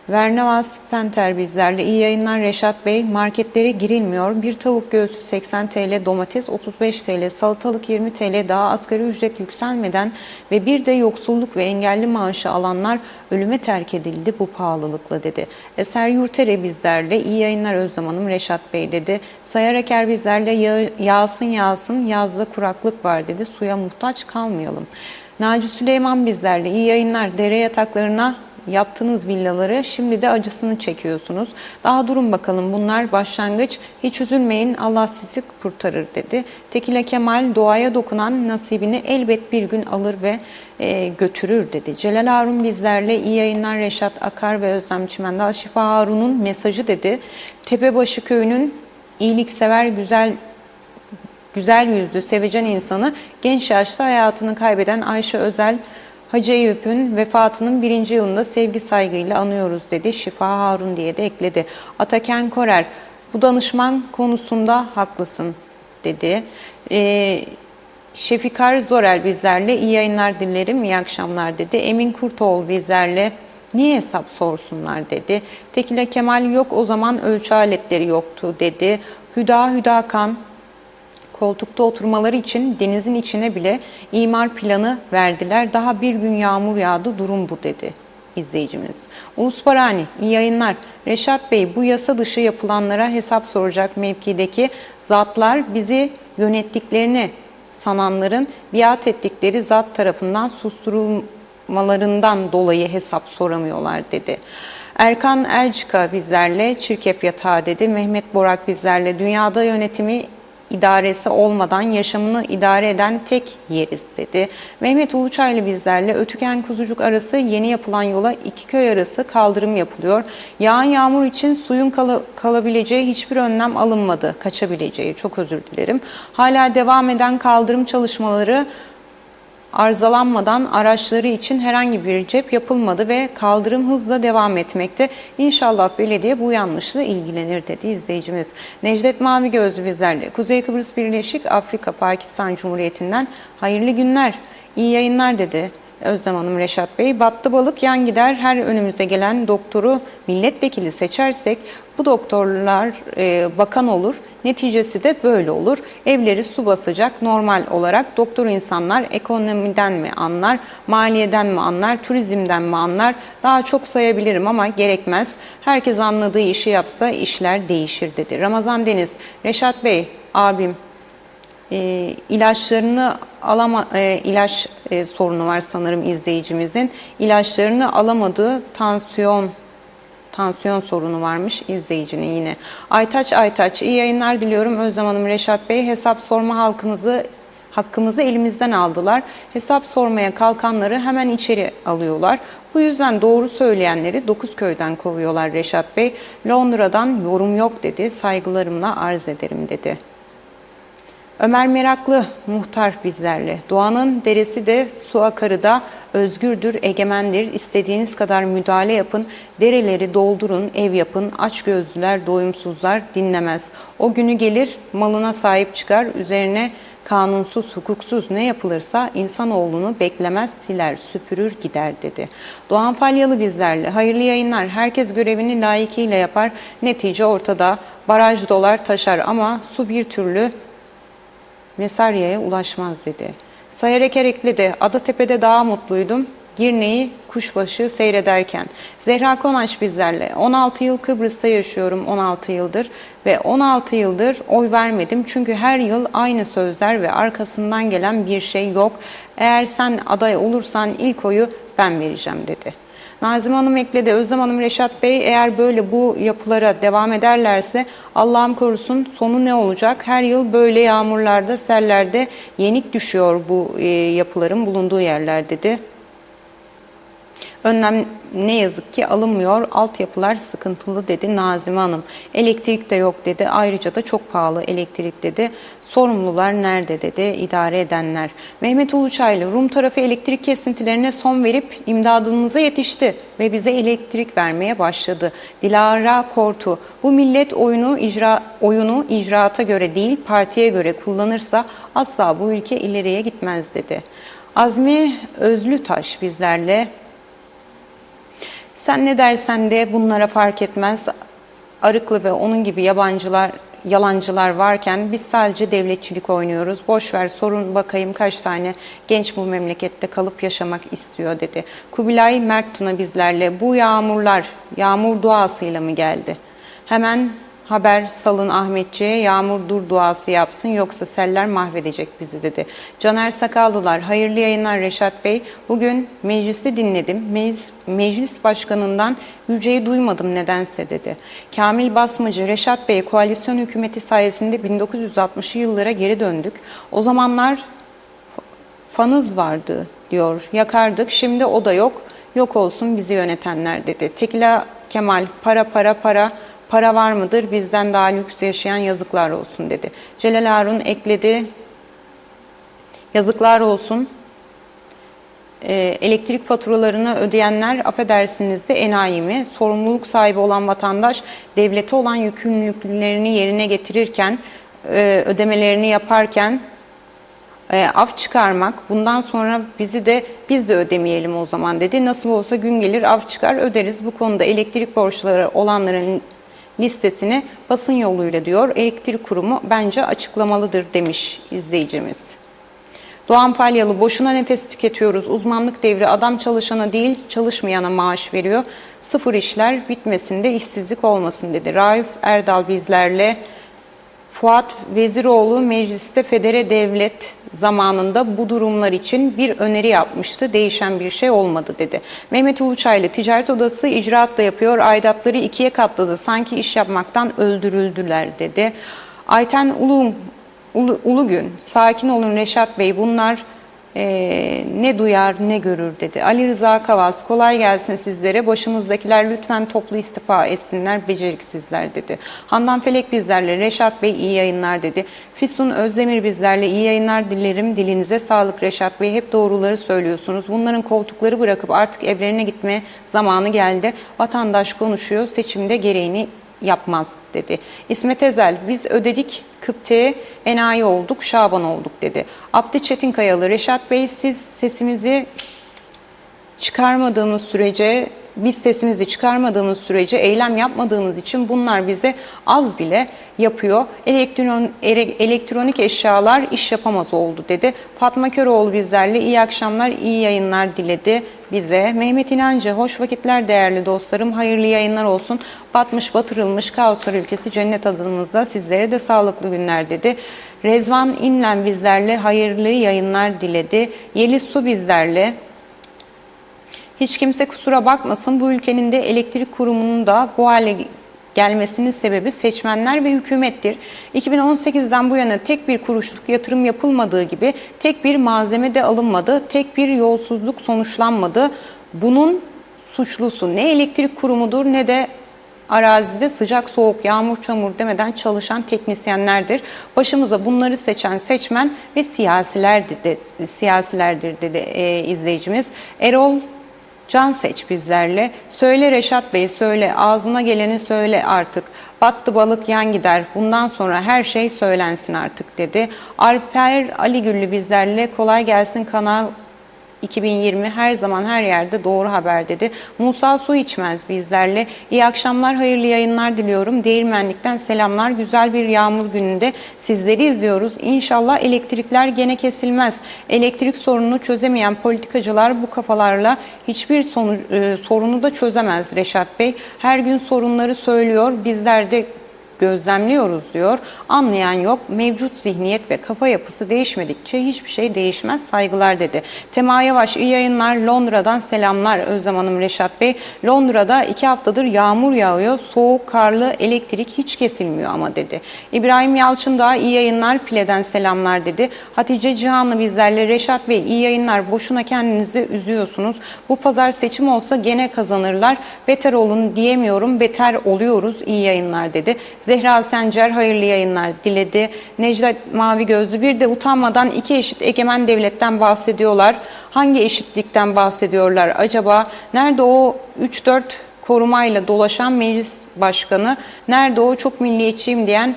Vernavas Penter bizlerle iyi yayınlar Reşat Bey. Marketlere girilmiyor. Bir tavuk göğsü 80 TL, domates 35 TL, salatalık 20 TL, daha asgari ücret yükselmeden ve bir de yoksulluk ve engelli maaşı alanlar ölüme terk edildi bu pahalılıkla dedi. Eser Yurtere bizlerle iyi yayınlar Özlem Hanım, Reşat Bey dedi. Sayar Eker bizlerle yağsın yazda kuraklık var dedi. Suya muhtaç kalmayalım. Naci Süleyman bizlerle iyi yayınlar, dere yataklarına yaptığınız villaları şimdi de acısını çekiyorsunuz. Daha durun bakalım, bunlar başlangıç. Hiç üzülmeyin, Allah sizi kurtarır dedi. Tekila Kemal, doğaya dokunan nasibini elbet bir gün alır ve götürür dedi. Celal Harun bizlerle, iyi yayınlar Reşat Akar ve Özlem Çimendal. Şifa Harun'un mesajı dedi. Tepebaşı köyünün iyiliksever, güzel yüzlü, sevecen insanı, genç yaşta hayatını kaybeden Ayşe Özel Hacı Eyüp'ün vefatının 1. yılında sevgi saygıyla anıyoruz dedi. Şifa Harun diye de ekledi. Ataken Korer, bu danışman konusunda haklısın dedi. Şefikar Zorel bizlerle, iyi yayınlar dilerim, iyi akşamlar dedi. Emin Kurtoğlu bizlerle, niye hesap sorsunlar dedi. Tekila Kemal, yok o zaman ölçü aletleri yoktu dedi. Hüda Kan, koltukta oturmaları için denizin içine bile imar planı verdiler. Daha bir gün yağmur yağdı, durum bu dedi izleyicimiz. Ulus Barani, iyi yayınlar. Reşat Bey, bu yasa dışı yapılanlara hesap soracak mevkideki zatlar bizi yönettiklerini sananların biat ettikleri zat tarafından susturulmalarından dolayı hesap soramıyorlar dedi. Erkan Ercika bizlerle, çirkef yatağı dedi. Mehmet Borak bizlerle, dünyada yönetimi idaresi olmadan yaşamını idare eden tek yeriz dedi. Mehmet Uluçaylı bizlerle, Ötüken Kuzucuk arası yeni yapılan yola 2 köy arası kaldırım yapılıyor. Yağan yağmur için suyun kalabileceği hiçbir önlem alınmadı. Kaçabileceği, çok özür dilerim. Hala devam eden kaldırım çalışmaları arızalanmadan araçları için herhangi bir cep yapılmadı ve kaldırım hızla devam etmekte. İnşallah belediye bu yanlışla ilgilenir dedi izleyicimiz. Necdet Mavi Gözlü bizlerle, Kuzey Kıbrıs Birleşik Afrika Pakistan Cumhuriyeti'nden hayırlı günler, iyi yayınlar dedi. Özlem Hanım, Reşat Bey, battı balık yan gider, her önümüze gelen doktoru milletvekili seçersek bu doktorlar bakan olur, neticesi de böyle olur. Evleri su basacak normal olarak. Doktor insanlar ekonomiden mi anlar, maliyeden mi anlar, turizmden mi anlar? Daha çok sayabilirim ama gerekmez. Herkes anladığı işi yapsa işler değişir dedi. Ramazan Deniz, Reşat Bey, abim, ilaçlarını ilaç sorunu var sanırım izleyicimizin. İlaçlarını alamadığı tansiyon sorunu varmış izleyicinin yine. Aytaç, iyi yayınlar diliyorum. Özlem Hanım, Reşat Bey, hesap sorma hakkımızı elimizden aldılar. Hesap sormaya kalkanları hemen içeri alıyorlar. Bu yüzden doğru söyleyenleri 9 köyden kovuyorlar Reşat Bey. Londra'dan yorum yok dedi. Saygılarımla arz ederim dedi. Ömer Meraklı muhtar bizlerle. Doğanın deresi de su akarı da özgürdür, egemendir. İstediğiniz kadar müdahale yapın, dereleri doldurun, ev yapın. Açgözlüler, doyumsuzlar dinlemez. O günü gelir, malına sahip çıkar, üzerine kanunsuz, hukuksuz ne yapılırsa insanoğlunu beklemez, siler, süpürür gider dedi. Doğan Falyalı bizlerle. Hayırlı yayınlar. Herkes görevini layıkıyla yapar. Netice ortada. Baraj dolar taşar ama su bir türlü Mesarya'ya ulaşmaz dedi. Sayarek ekledi. Adatepe'de daha mutluydum. Girne'yi kuşbaşı seyrederken. Zehra Konaş bizlerle. 16 yıl Kıbrıs'ta yaşıyorum, 16 yıldır ve 16 yıldır oy vermedim. Çünkü her yıl aynı sözler ve arkasından gelen bir şey yok. Eğer sen aday olursan ilk oyu ben vereceğim dedi. Nazım Hanım ekledi. Özlem Hanım, Reşat Bey, eğer böyle bu yapılara devam ederlerse Allah'ım korusun sonu ne olacak? Her yıl böyle yağmurlarda, sellerde yenik düşüyor bu yapıların bulunduğu yerler dedi. Önlem ne yazık ki alınmıyor. Altyapılar sıkıntılı dedi Nazime Hanım. Elektrik de yok dedi. Ayrıca da çok pahalı elektrik dedi. Sorumlular nerede dedi. İdare edenler. Mehmet Uluçaylı, Rum tarafı elektrik kesintilerine son verip imdadımıza yetişti ve bize elektrik vermeye başladı. Dilara Kortu, bu millet oyunu icraata göre değil partiye göre kullanırsa asla bu ülke ileriye gitmez dedi. Azmi Özlütaş bizlerle. Sen ne dersen de bunlara fark etmez. Arıklı ve onun gibi yalancılar varken biz sadece devletçilik oynuyoruz. Boş ver, sorun bakayım kaç tane genç bu memlekette kalıp yaşamak istiyor dedi. Kubilay Mert Tuna bizlerle. Bu yağmurlar yağmur duasıyla mı geldi? Hemen haber salın Ahmetçi'ye, yağmur dur duası yapsın yoksa seller mahvedecek bizi dedi. Caner Sakallılar, hayırlı yayınlar Reşat Bey. Bugün mecliste dinledim. Meclis başkanından Yüce'yi duymadım nedense dedi. Kamil Basmacı, Reşat Bey koalisyon hükümeti sayesinde 1960'lı yıllara geri döndük. O zamanlar fanız vardı diyor. Yakardık. Şimdi o da yok. Yok olsun bizi yönetenler dedi. Tekila Kemal, para var mıdır? Bizden daha lüks yaşayan yazıklar olsun dedi. Celal Harun ekledi. Yazıklar olsun. Elektrik faturalarını ödeyenler affedersiniz de enayi mi? Sorumluluk sahibi olan vatandaş devlete olan yükümlülüklerini yerine getirirken, ödemelerini yaparken af çıkarmak, bundan sonra biz de ödemeyelim o zaman dedi. Nasıl olsa gün gelir af çıkar öderiz. Bu konuda elektrik borçları olanların listesini basın yoluyla diyor. Elektrik kurumu bence açıklamalıdır demiş izleyicimiz. Doğan Palyalı, boşuna nefes tüketiyoruz. Uzmanlık devri, adam çalışana değil çalışmayana maaş veriyor. Sıfır işler bitmesin de işsizlik olmasın dedi. Raif Erdal bizlerle. Fuat Veziroğlu mecliste federe devlet zamanında bu durumlar için bir öneri yapmıştı. Değişen bir şey olmadı dedi. Mehmet Uluçaylı, ticaret odası icraat da yapıyor. Aidatları 2'ye katladı. Sanki iş yapmaktan öldürüldüler dedi. Ayten Ulugün, sakin olun Reşat Bey, bunlar ne duyar ne görür dedi. Ali Rıza Kavaz, kolay gelsin sizlere, başımızdakiler lütfen toplu istifa etsinler, beceriksizler dedi. Handan Felek bizlerle, Reşat Bey iyi yayınlar dedi. Füsun Özdemir bizlerle, iyi yayınlar dilerim, dilinize sağlık Reşat Bey, hep doğruları söylüyorsunuz. Bunların koltukları bırakıp artık evlerine gitme zamanı geldi. Vatandaş konuşuyor, seçimde gereğini yapmaz dedi. İsmet Ezel, biz ödedik Kıpte'ye, enayi olduk, Şaban olduk dedi. Abdi Çetinkayalı, Reşat Bey siz sesimizi çıkarmadığımız sürece, eylem yapmadığımız için bunlar bize az bile yapıyor. Elektronik eşyalar iş yapamaz oldu dedi. Fatma Köroğlu bizlerle, iyi akşamlar, iyi yayınlar diledi bize. Mehmet İnancı, hoş vakitler değerli dostlarım, hayırlı yayınlar olsun. Batmış batırılmış kaoslar ülkesi cennet adımızda, sizlere de sağlıklı günler dedi. Rezvan İnlen bizlerle, hayırlı yayınlar diledi. Yeliz Su bizlerle. Hiç kimse kusura bakmasın, bu ülkenin de elektrik kurumunun da bu hale gelmesinin sebebi seçmenler ve hükümettir. 2018'den bu yana tek bir kuruşluk yatırım yapılmadığı gibi tek bir malzeme de alınmadı, tek bir yolsuzluk sonuçlanmadı. Bunun suçlusu ne elektrik kurumudur ne de arazide sıcak soğuk yağmur çamur demeden çalışan teknisyenlerdir. Başımıza bunları seçen seçmen ve siyasilerdir dedi izleyicimiz. Erol Can Seç bizlerle. Söyle Reşat Bey söyle, ağzına geleni söyle artık. Battı balık yan gider. Bundan sonra her şey söylensin artık dedi. Alper Aligüllü bizlerle. Kolay gelsin Kanal 2020 her zaman her yerde doğru haber dedi. Musa Su İçmez bizlerle. İyi akşamlar, hayırlı yayınlar diliyorum. Değirmenlik'ten selamlar. Güzel bir yağmur gününde sizleri izliyoruz. İnşallah elektrikler gene kesilmez. Elektrik sorununu çözemeyen politikacılar bu kafalarla hiçbir sorunu da çözemez Reşat Bey. Her gün sorunları söylüyor. Bizler de gözlemliyoruz diyor. Anlayan yok. Mevcut zihniyet ve kafa yapısı değişmedikçe hiçbir şey değişmez. Saygılar dedi. Tema Yavaş, iyi yayınlar. Londra'dan selamlar Özlem Hanım, Reşat Bey. Londra'da 2 haftadır yağmur yağıyor. Soğuk, karlı, elektrik hiç kesilmiyor ama dedi. İbrahim Yalçın da iyi yayınlar. Pile'den selamlar dedi. Hatice Cihanlı bizlerle. Reşat Bey iyi yayınlar. Boşuna kendinizi üzüyorsunuz. Bu pazar seçim olsa gene kazanırlar. Beter olun diyemiyorum. Beter oluyoruz. İyi yayınlar dedi. Zehra Sencer hayırlı yayınlar diledi. Necdet Mavi Gözlü, bir de utanmadan iki eşit egemen devletten bahsediyorlar. Hangi eşitlikten bahsediyorlar acaba? Nerede o 3-4 korumayla dolaşan meclis başkanı? Nerede o çok milliyetçiyim diyen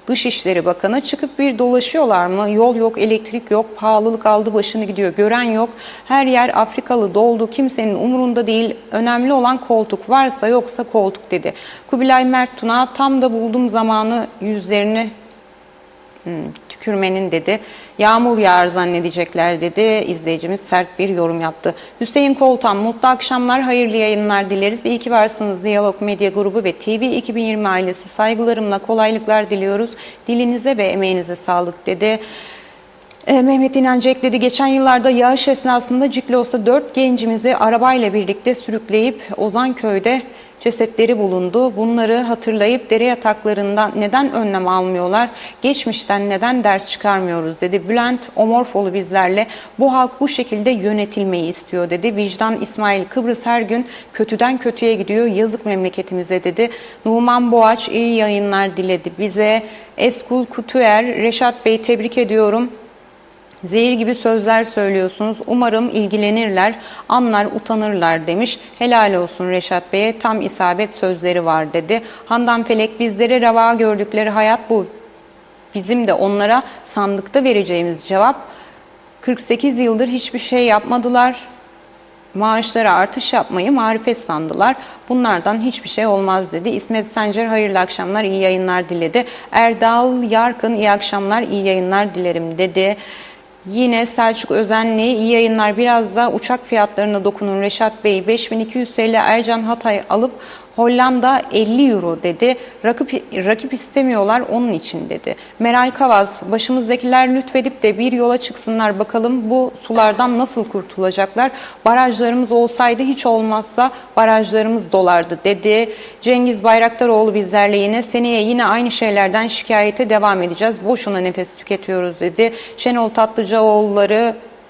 Dışişleri Bakanı? Çıkıp bir dolaşıyorlar mı? Yol yok, elektrik yok, pahalılık aldı başını gidiyor. Gören yok. Her yer Afrikalı doldu. Kimsenin umurunda değil. Önemli olan koltuk. Varsa yoksa koltuk dedi. Kubilay Mert Tuna, tam da buldum zamanı yüzlerini tükürmenin dedi. Yağmur yağar zannedecekler dedi. İzleyicimiz sert bir yorum yaptı. Hüseyin Koltan, mutlu akşamlar, hayırlı yayınlar dileriz. İyi ki varsınız Diyalog Medya Grubu ve TV 2020 ailesi. Saygılarımla kolaylıklar diliyoruz. Dilinize ve emeğinize sağlık dedi. Mehmet İnancı ekledi. Geçen yıllarda yağış esnasında Ciklos'ta 4 gencimizi arabayla birlikte sürükleyip Ozanköy'de cesetleri bulundu. Bunları hatırlayıp dere yataklarından neden önlem almıyorlar? Geçmişten neden ders çıkarmıyoruz dedi. Bülent Omorfoğlu bizlerle bu halk bu şekilde yönetilmeyi istiyor dedi. Vicdan İsmail, Kıbrıs her gün kötüden kötüye gidiyor. Yazık memleketimize dedi. Numan Boğaç iyi yayınlar diledi bize. Eskul Kutuer, Reşat Bey tebrik ediyorum. Zehir gibi sözler söylüyorsunuz. Umarım ilgilenirler, anlar, utanırlar demiş. Helal olsun Reşat Bey'e, tam isabet sözleri var dedi. Handan Felek, bizlere reva gördükleri hayat bu. Bizim de onlara sandıkta vereceğimiz cevap. 48 yıldır hiçbir şey yapmadılar. Maaşlara artış yapmayı marifet sandılar. Bunlardan hiçbir şey olmaz dedi. İsmet Sencer hayırlı akşamlar, iyi yayınlar diledi. Erdal Yarkın iyi akşamlar, iyi yayınlar dilerim dedi. Yine Selçuk Özenli iyi yayınlar, biraz da uçak fiyatlarına dokunun Reşat Bey. 5200 TL Ercan Hatay alıp Hollanda 50 euro dedi. Rakip istemiyorlar onun için dedi. Meral Kavaz, başımızdakiler lütfedip de bir yola çıksınlar bakalım bu sulardan nasıl kurtulacaklar. Barajlarımız olsaydı hiç olmazsa barajlarımız dolardı dedi. Cengiz Bayraktaroğlu bizlerle yine seneye yine aynı şeylerden şikayete devam edeceğiz. Boşuna nefes tüketiyoruz dedi. Şenol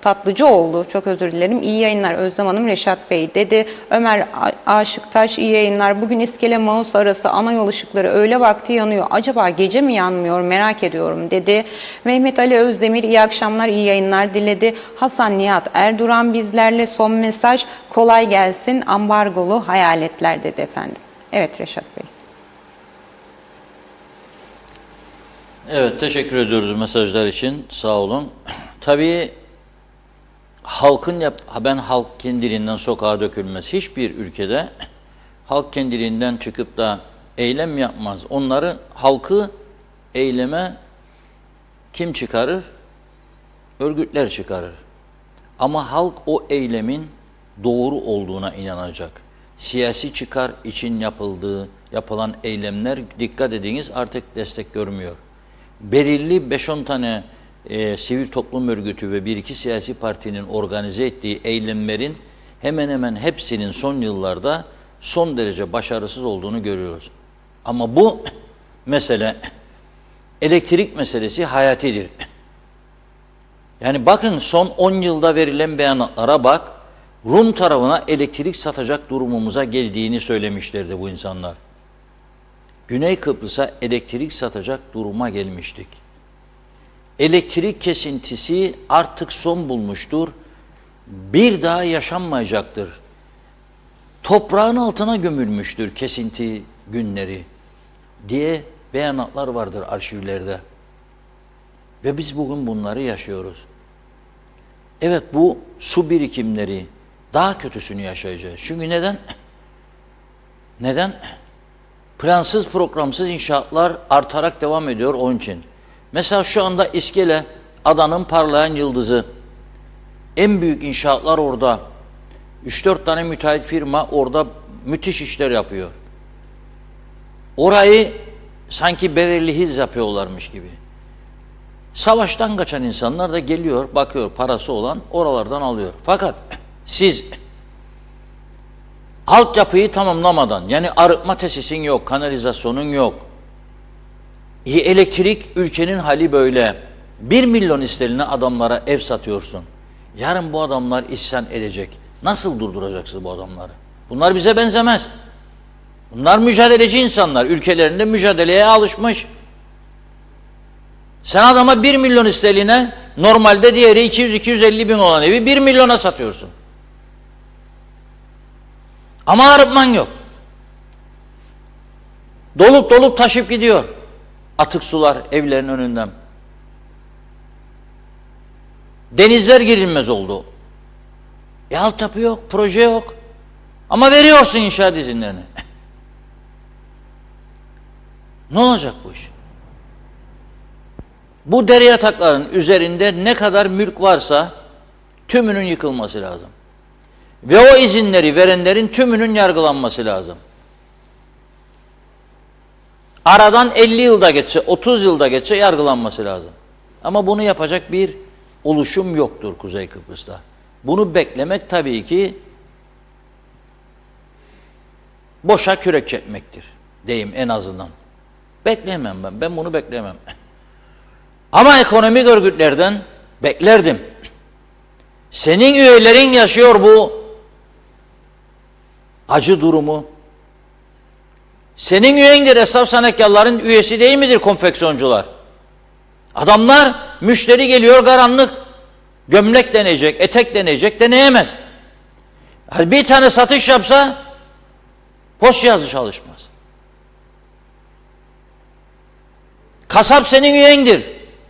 Tatlıcıoğlu, çok özür dilerim. İyi yayınlar Özlem Hanım, Reşat Bey dedi. Ömer Aşıktaş iyi yayınlar. Bugün İskele Maus arası ana yol ışıkları öğle vakti yanıyor. Acaba gece mi yanmıyor merak ediyorum dedi. Mehmet Ali Özdemir iyi akşamlar, iyi yayınlar diledi. Hasan Nihat Erduran bizlerle son mesaj kolay gelsin ambargolu hayaletler dedi efendim. Evet Reşat Bey. Evet, teşekkür ediyoruz mesajlar için. Sağ olun. Tabii ben halk kendiliğinden sokağa dökülmez. Hiçbir ülkede halk kendiliğinden çıkıp da eylem yapmaz. Halkı eyleme kim çıkarır? Örgütler çıkarır. Ama halk o eylemin doğru olduğuna inanacak. Siyasi çıkar için yapılan eylemler, dikkat ediniz, artık destek görmüyor. Belirli 5-10 tane sivil toplum örgütü ve 1-2 siyasi partinin organize ettiği eylemlerin hemen hemen hepsinin son yıllarda son derece başarısız olduğunu görüyoruz. Ama bu mesele, elektrik meselesi hayatidir. Yani bakın son 10 yılda verilen beyanatlara bak, Rum tarafına elektrik satacak durumumuza geldiğini söylemişlerdi bu insanlar. Güney Kıbrıs'a elektrik satacak duruma gelmiştik. Elektrik kesintisi artık son bulmuştur. Bir daha yaşanmayacaktır. Toprağın altına gömülmüştür kesinti günleri diye beyanatlar vardır arşivlerde. Ve biz bugün bunları yaşıyoruz. Evet, bu su birikimleri daha kötüsünü yaşayacağız. Çünkü neden? Neden? Plansız programsız inşaatlar artarak devam ediyor onun için. Mesela şu anda İskele, adanın parlayan yıldızı. En büyük inşaatlar orada. 3-4 tane müteahhit firma orada müthiş işler yapıyor. Orayı sanki Beverly Hills yapıyorlarmış gibi. Savaştan kaçan insanlar da geliyor, bakıyor, parası olan oralardan alıyor. Fakat siz altyapıyı tamamlamadan, yani arıtma tesisin yok, kanalizasyonun yok. Elektrik, ülkenin hali böyle. 1 milyon isterline adamlara ev satıyorsun. Yarın bu adamlar isyan edecek. Nasıl durduracaksınız bu adamları? Bunlar bize benzemez. Bunlar mücadeleci insanlar. Ülkelerinde mücadeleye alışmış. Sen adama 1 milyon isterline, normalde diğeri 200-250 bin olan evi 1 milyona satıyorsun. Ama arıtman yok. Dolup dolup taşıp gidiyor atık sular evlerin önünden. Denizler girilmez oldu. Altyapı yok, proje yok. Ama veriyorsun inşaat izinlerini. Ne olacak bu iş? Bu dere yataklarının üzerinde ne kadar mülk varsa tümünün yıkılması lazım. Ve o izinleri verenlerin tümünün yargılanması lazım. Aradan 50 yılda geçse, 30 yılda geçse yargılanması lazım. Ama bunu yapacak bir oluşum yoktur Kuzey Kıbrıs'ta. Bunu beklemek tabii ki boşa kürek çekmektir diyeyim en azından. Bekleyemem ben. Ben bunu bekleyemem. Ama ekonomik örgütlerden beklerdim. Senin üyelerin yaşıyor bu acı durumu. Senin üyendir esnaf sanatkarların üyesi değil midir konfeksiyoncular? Adamlar müşteri geliyor karanlık. Gömlek deneyecek, etek deneyecek, deneyemez. Bir tane satış yapsa post yazı çalışmaz. Kasap senin üyendir.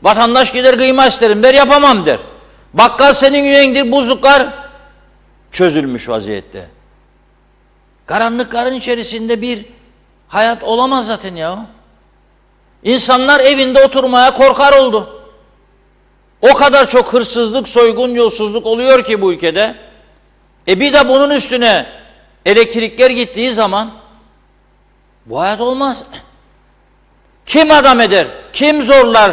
Vatandaş gider kıyma isterim der, yapamam der. Bakkal senin üyendir, buzluklar çözülmüş vaziyette. Karanlıkların içerisinde bir hayat olamaz zaten ya. İnsanlar evinde oturmaya korkar oldu. O kadar çok hırsızlık, soygun, yolsuzluk oluyor ki bu ülkede. Bir de bunun üstüne elektrikler gittiği zaman bu hayat olmaz. Kim adam eder? Kim zorlar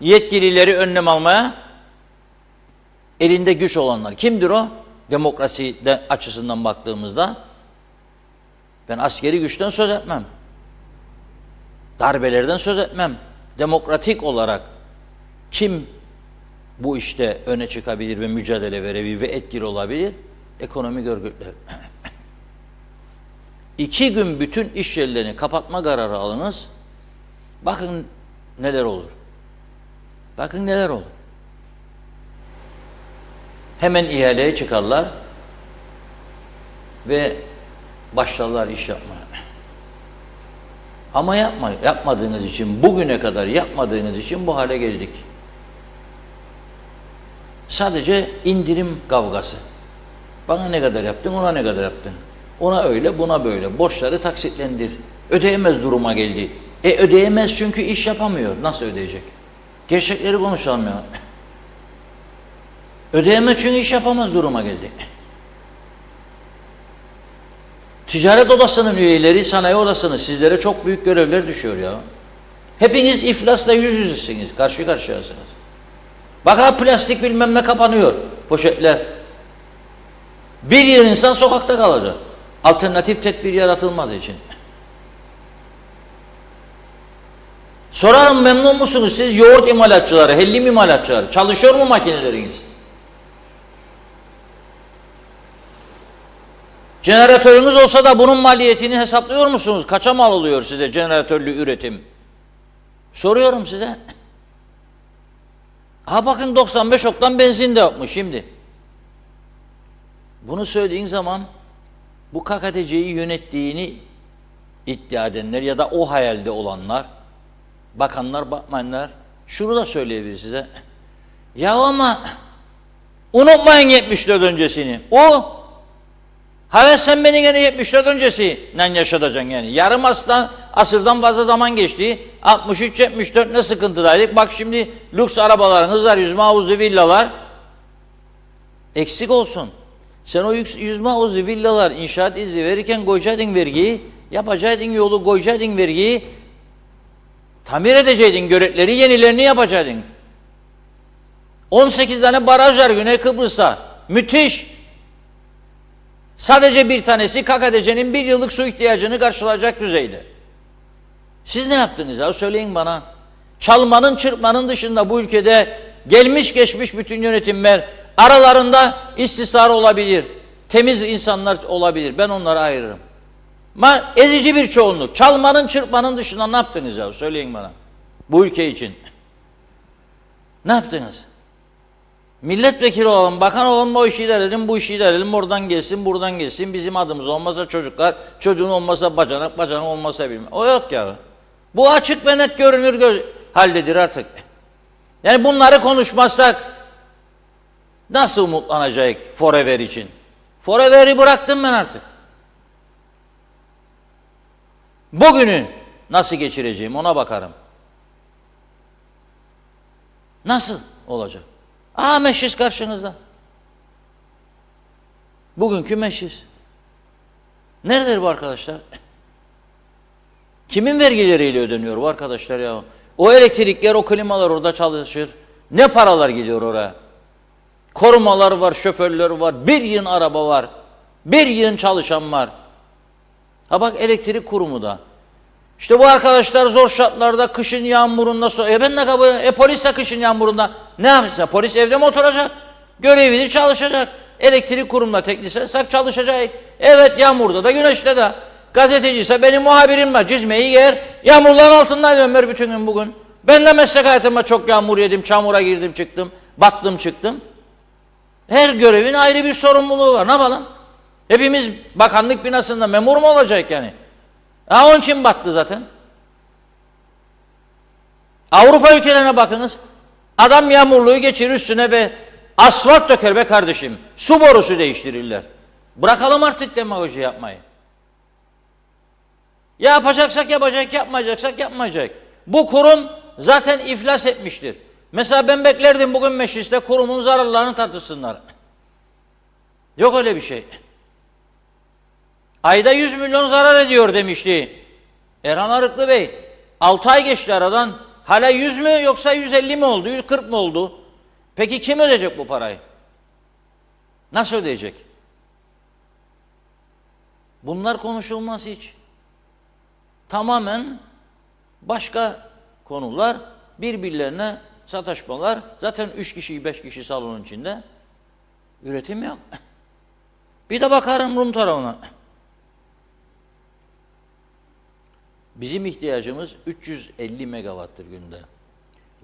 yetkilileri önlem almaya? Elinde güç olanlar. Kimdir o? Demokrasi açısından baktığımızda ben askeri güçten söz etmem. Darbelerden söz etmem. Demokratik olarak kim bu işte öne çıkabilir ve mücadele verebilir ve etkili olabilir? Ekonomik örgütler. 2 gün bütün iş yerlerini kapatma kararı alınız. Bakın neler olur. Bakın neler olur. Hemen ihaleye çıkarlar ve başlarlar iş yapmaya. Ama yapmadığınız için, bugüne kadar yapmadığınız için bu hale geldik. Sadece indirim kavgası. Bana ne kadar yaptın, ona ne kadar yaptın. Ona öyle, buna böyle. Borçları taksitlendir. Ödeyemez duruma geldi. Ödeyemez çünkü iş yapamıyor. Nasıl ödeyecek? Gerçekleri konuşalım ya. Ödeyemez çünkü iş yapamaz duruma geldi. Ticaret odasının üyeleri, sanayi odasının sizlere çok büyük görevler düşüyor ya. Hepiniz iflasla yüz yüzesiniz, karşı karşıyasınız. Bak plastik bilmem ne kapanıyor, poşetler. Bir yıl insan sokakta kalacak. Alternatif tedbir yaratılmadığı için. Sorarım memnun musunuz siz yoğurt imalatçıları, hellim imalatçıları? Çalışıyor mu makineleriniz? Jeneratörünüz olsa da bunun maliyetini hesaplıyor musunuz? Kaça mal oluyor size jeneratörlü üretim? Soruyorum size. Bakın 95 oktan benzin de yokmuş şimdi. Bunu söylediğin zaman bu KKTC'yi yönettiğini iddia edenler ya da o hayalde olanlar, bakanlar, bakmayanlar şunu da söyleyebilir size. Ya ama unutmayın 74 öncesini. Sen beni gene 74 öncesinden yaşatacaksın yani. Yarım asırdan fazla zaman geçti. 63-74 ne sıkıntıdaydık. Bak şimdi lüks arabalarınız var, yüzme havuzlu villalar. Eksik olsun. Sen o yüzme havuzlu villalar inşaat izni verirken koyacaktın vergiyi, yapacaktın yolu, koyacaktın vergiyi, tamir edecektin göletleri, yenilerini yapacaktın. 18 tane baraj var Güney Kıbrıs'ta. Müthiş. Sadece bir tanesi KKTC'nin 1 yıllık su ihtiyacını karşılayacak düzeyde. Siz ne yaptınız ya? Söyleyin bana. Çalmanın, çırpmanın dışında bu ülkede gelmiş geçmiş bütün yönetimler aralarında istismar olabilir. Temiz insanlar olabilir. Ben onları ayırırım. Ama ezici bir çoğunluk. Çalmanın, çırpmanın dışında ne yaptınız ya? Söyleyin bana. Bu ülke için. Ne yaptınız? Milletvekili olalım, bakan olalım, o işi idare edelim, bu işi idare edelim, oradan gelsin, buradan gelsin, bizim adımız olmasa çocuklar, çocuğun olmasa bacanak, bacanak olmasa bilmem. O yok ya. Bu açık ve net görünür haldedir artık. Yani bunları konuşmazsak nasıl umutlanacak Forever için? Forever'i bıraktım ben artık. Bugünü nasıl geçireceğim ona bakarım. Nasıl olacak? Meclis karşınızda. Bugünkü meclis. Nerededir bu arkadaşlar? Kimin vergileriyle ödeniyor bu arkadaşlar ya? O elektrikler, o klimalar orada çalışır. Ne paralar gidiyor oraya? Korumalar var, şoförler var, bir yığın araba var, bir yığın çalışan var. Ha bak elektrik kurumu da. İşte bu arkadaşlar zor şartlarda, kışın yağmurunda, ben de kabul polis de kışın yağmurunda ne yapacak? Polis evde mi oturacak? Görevini çalışacak. Elektrik kurumunda teknisyen çalışacak. Evet, yağmurda da güneşte de. Gazeteci ise benim muhabirim var. Cizmeyi giyer. Yağmurların altındaydım ben bütün gün bugün. Ben de meslek hayatımda çok yağmur yedim. Çamura girdim çıktım. Battım çıktım. Her görevin ayrı bir sorumluluğu var. Ne yapalım? Hepimiz bakanlık binasında memur mu olacak yani? Onun için battı zaten. Avrupa ülkelerine bakınız. Adam yağmurluğu geçirir üstüne ve asfalt döker be kardeşim. Su borusu değiştirirler. Bırakalım artık demagoji yapmayı. Ya yapacaksak yapacak, yapmayacaksak yapmayacak. Bu kurum zaten iflas etmiştir. Mesela ben beklerdim bugün mecliste kurumun zararlarını tartışsınlar. Yok öyle bir şey. Ayda 100 milyon zarar ediyor demişti Erhan Arıklı Bey. 6 ay geçti aradan. Hala 100 mü yoksa 150 mi oldu, 140 mı oldu? Peki kim ödeyecek bu parayı? Nasıl ödeyecek? Bunlar konuşulmaz hiç. Tamamen başka konular, birbirlerine sataşmalar. Zaten 3 kişi, 5 kişi salonun içinde. Üretim yok. Bir de bakarım Rum tarafına. Bizim ihtiyacımız 350 megawattır günde.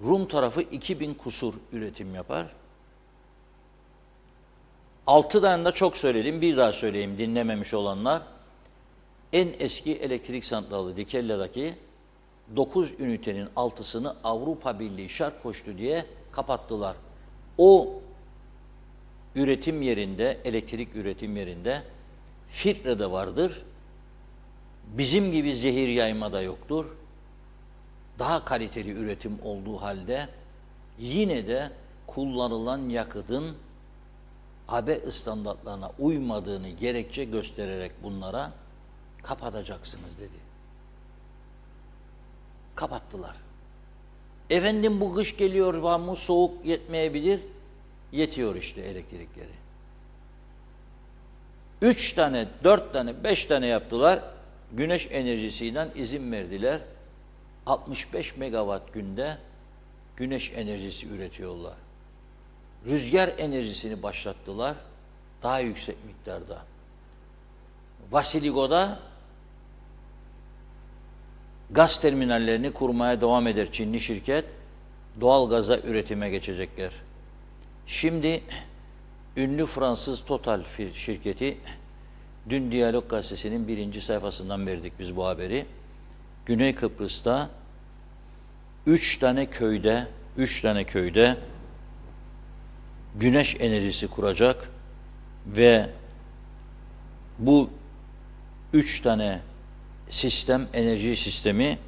Rum tarafı 2000 kusur üretim yapar. 6 tane de çok söyledim, bir daha söyleyeyim dinlememiş olanlar. En eski elektrik santralı Dikella'daki 9 ünitenin 6'sını Avrupa Birliği şart koştu diye kapattılar. O üretim yerinde, elektrik üretim yerinde filtre de vardır. Bizim gibi zehir yayma da yoktur. Daha kaliteli üretim olduğu halde yine de kullanılan yakıtın AB standartlarına uymadığını gerekçe göstererek bunlara kapatacaksınız dedi. Kapattılar. Efendim bu kış geliyor, mu soğuk yetmeyebilir. Yetiyor işte elektrikleri. 3 tane, 4 tane, 5 tane yaptılar. Güneş enerjisiyle izin verdiler. 65 megawatt günde güneş enerjisi üretiyorlar. Rüzgar enerjisini başlattılar. Daha yüksek miktarda. Vasiligo'da gaz terminallerini kurmaya devam eder Çinli şirket. Doğal gaza üretime geçecekler. Şimdi ünlü Fransız Total şirketi, dün Diyalog Gazetesi'nin 1. sayfasından verdik biz bu haberi. Güney Kıbrıs'ta 3 tane köyde güneş enerjisi kuracak ve bu 3 tane sistem, enerji sistemi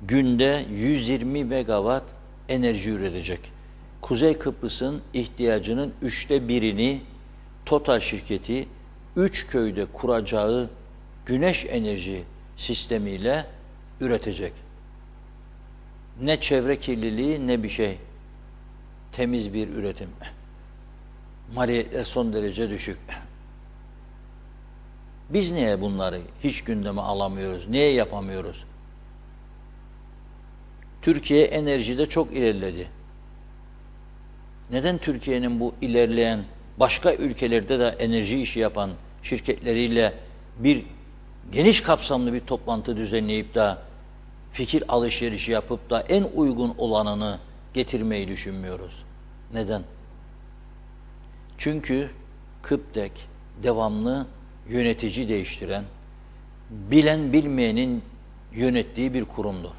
günde 120 megawatt enerji üretecek. Kuzey Kıbrıs'ın ihtiyacının 1/3'ini Total şirketi 3 köyde kuracağı güneş enerji sistemiyle üretecek. Ne çevre kirliliği ne bir şey. Temiz bir üretim. Maliyetler son derece düşük. Biz niye bunları hiç gündeme alamıyoruz? Niye yapamıyoruz? Türkiye enerjide çok ilerledi. Neden Türkiye'nin bu ilerleyen başka ülkelerde de enerji işi yapan şirketleriyle bir geniş kapsamlı bir toplantı düzenleyip de fikir alışverişi yapıp da en uygun olanını getirmeyi düşünmüyoruz? Neden? Çünkü KÜPDEK devamlı yönetici değiştiren, bilen bilmeyenin yönettiği bir kurumdur.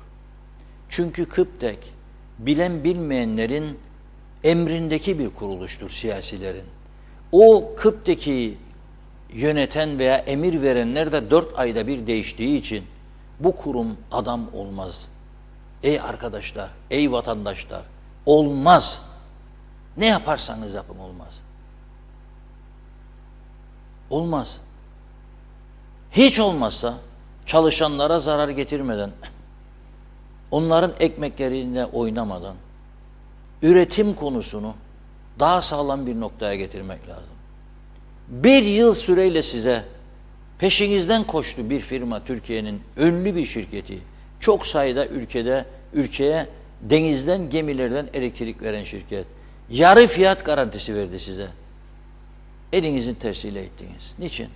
Çünkü KÜPDEK bilen bilmeyenlerin emrindeki bir kuruluştur, siyasilerin. O KÜPDEK'i yöneten veya emir verenler de 4 ayda bir değiştiği için bu kurum adam olmaz. Ey arkadaşlar, ey vatandaşlar, Olmaz. Ne yaparsanız yapın olmaz. Olmaz. Hiç olmazsa çalışanlara zarar getirmeden, onların ekmeklerine oynamadan, üretim konusunu daha sağlam bir noktaya getirmek lazım. Bir yıl süreyle size peşinizden koştu bir firma, Türkiye'nin ünlü bir şirketi. Çok sayıda ülkeye denizden, gemilerden elektrik veren şirket. Yarı fiyat garantisi verdi size. Elinizin tersiyle ettiniz. Niçin?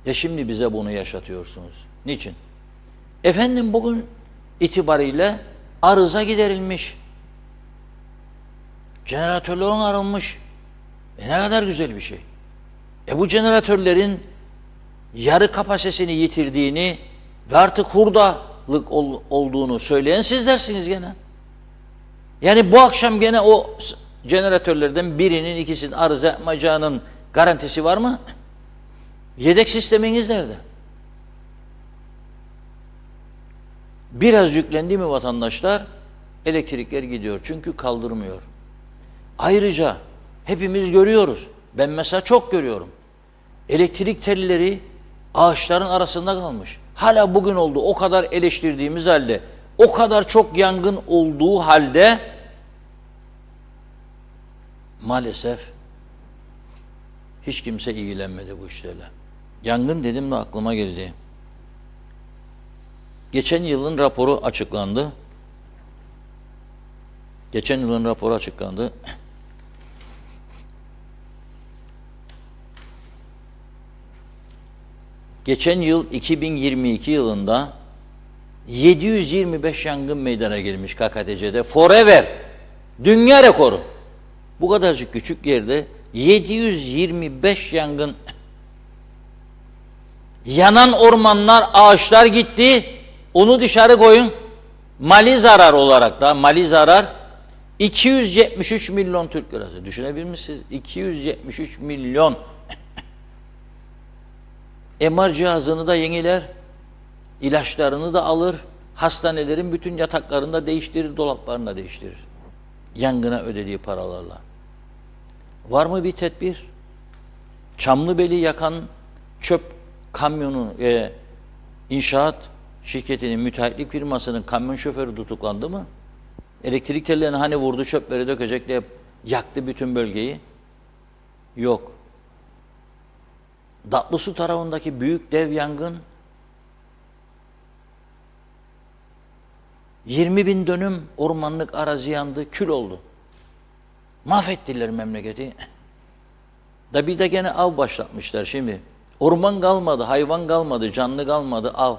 Ya şimdi bize bunu yaşatıyorsunuz. Niçin? Efendim bugün itibariyle arıza giderilmiş. Jeneratörlerin arınmış. Ne kadar güzel bir şey. Bu jeneratörlerin yarı kapasitesini yitirdiğini ve artık hurdalık olduğunu söyleyen sizlersiniz gene. Yani bu akşam gene o jeneratörlerden birinin, ikisinin arıza yapmayacağının garantisi var mı? Yedek sisteminiz nerede? Biraz yüklendi mi vatandaşlar, elektrikler gidiyor. Çünkü kaldırmıyor. Ayrıca hepimiz görüyoruz. Ben mesela çok görüyorum. Elektrik telleri ağaçların arasında kalmış. Hala bugün oldu. O kadar eleştirdiğimiz halde, o kadar çok yangın olduğu halde maalesef hiç kimse ilgilenmedi bu işlerle. Yangın dedim de aklıma geldi. Geçen yılın raporu açıklandı. Geçen yıl 2022 yılında 725 yangın meydana gelmiş KKTC'de. Forever. Dünya rekoru. Bu kadarcık küçük yerde 725 yangın. Yanan ormanlar, ağaçlar gitti. Onu dışarı koyun. Mali zarar olarak da, mali zarar 273 milyon Türk lirası. Düşünebilir misiniz? 273 milyon. MR cihazını da yeniler, ilaçlarını da alır, hastanelerin bütün yataklarını da değiştirir, dolaplarını da değiştirir. Yangına ödediği paralarla. Var mı bir tedbir? Çamlıbeli yakan çöp kamyonu, inşaat şirketinin, müteahhitlik firmasının kamyon şoförü tutuklandı mı? Elektrik tellerini hani vurdu, çöpleri dökecek diye yaktı bütün bölgeyi. Yok. Datlısu tarafındaki büyük dev yangın 20.000 dönüm ormanlık arazi yandı, kül oldu. Mahvettiler memleketi. Da bir de gene av başlatmışlar şimdi. Orman kalmadı, hayvan kalmadı, canlı kalmadı, av.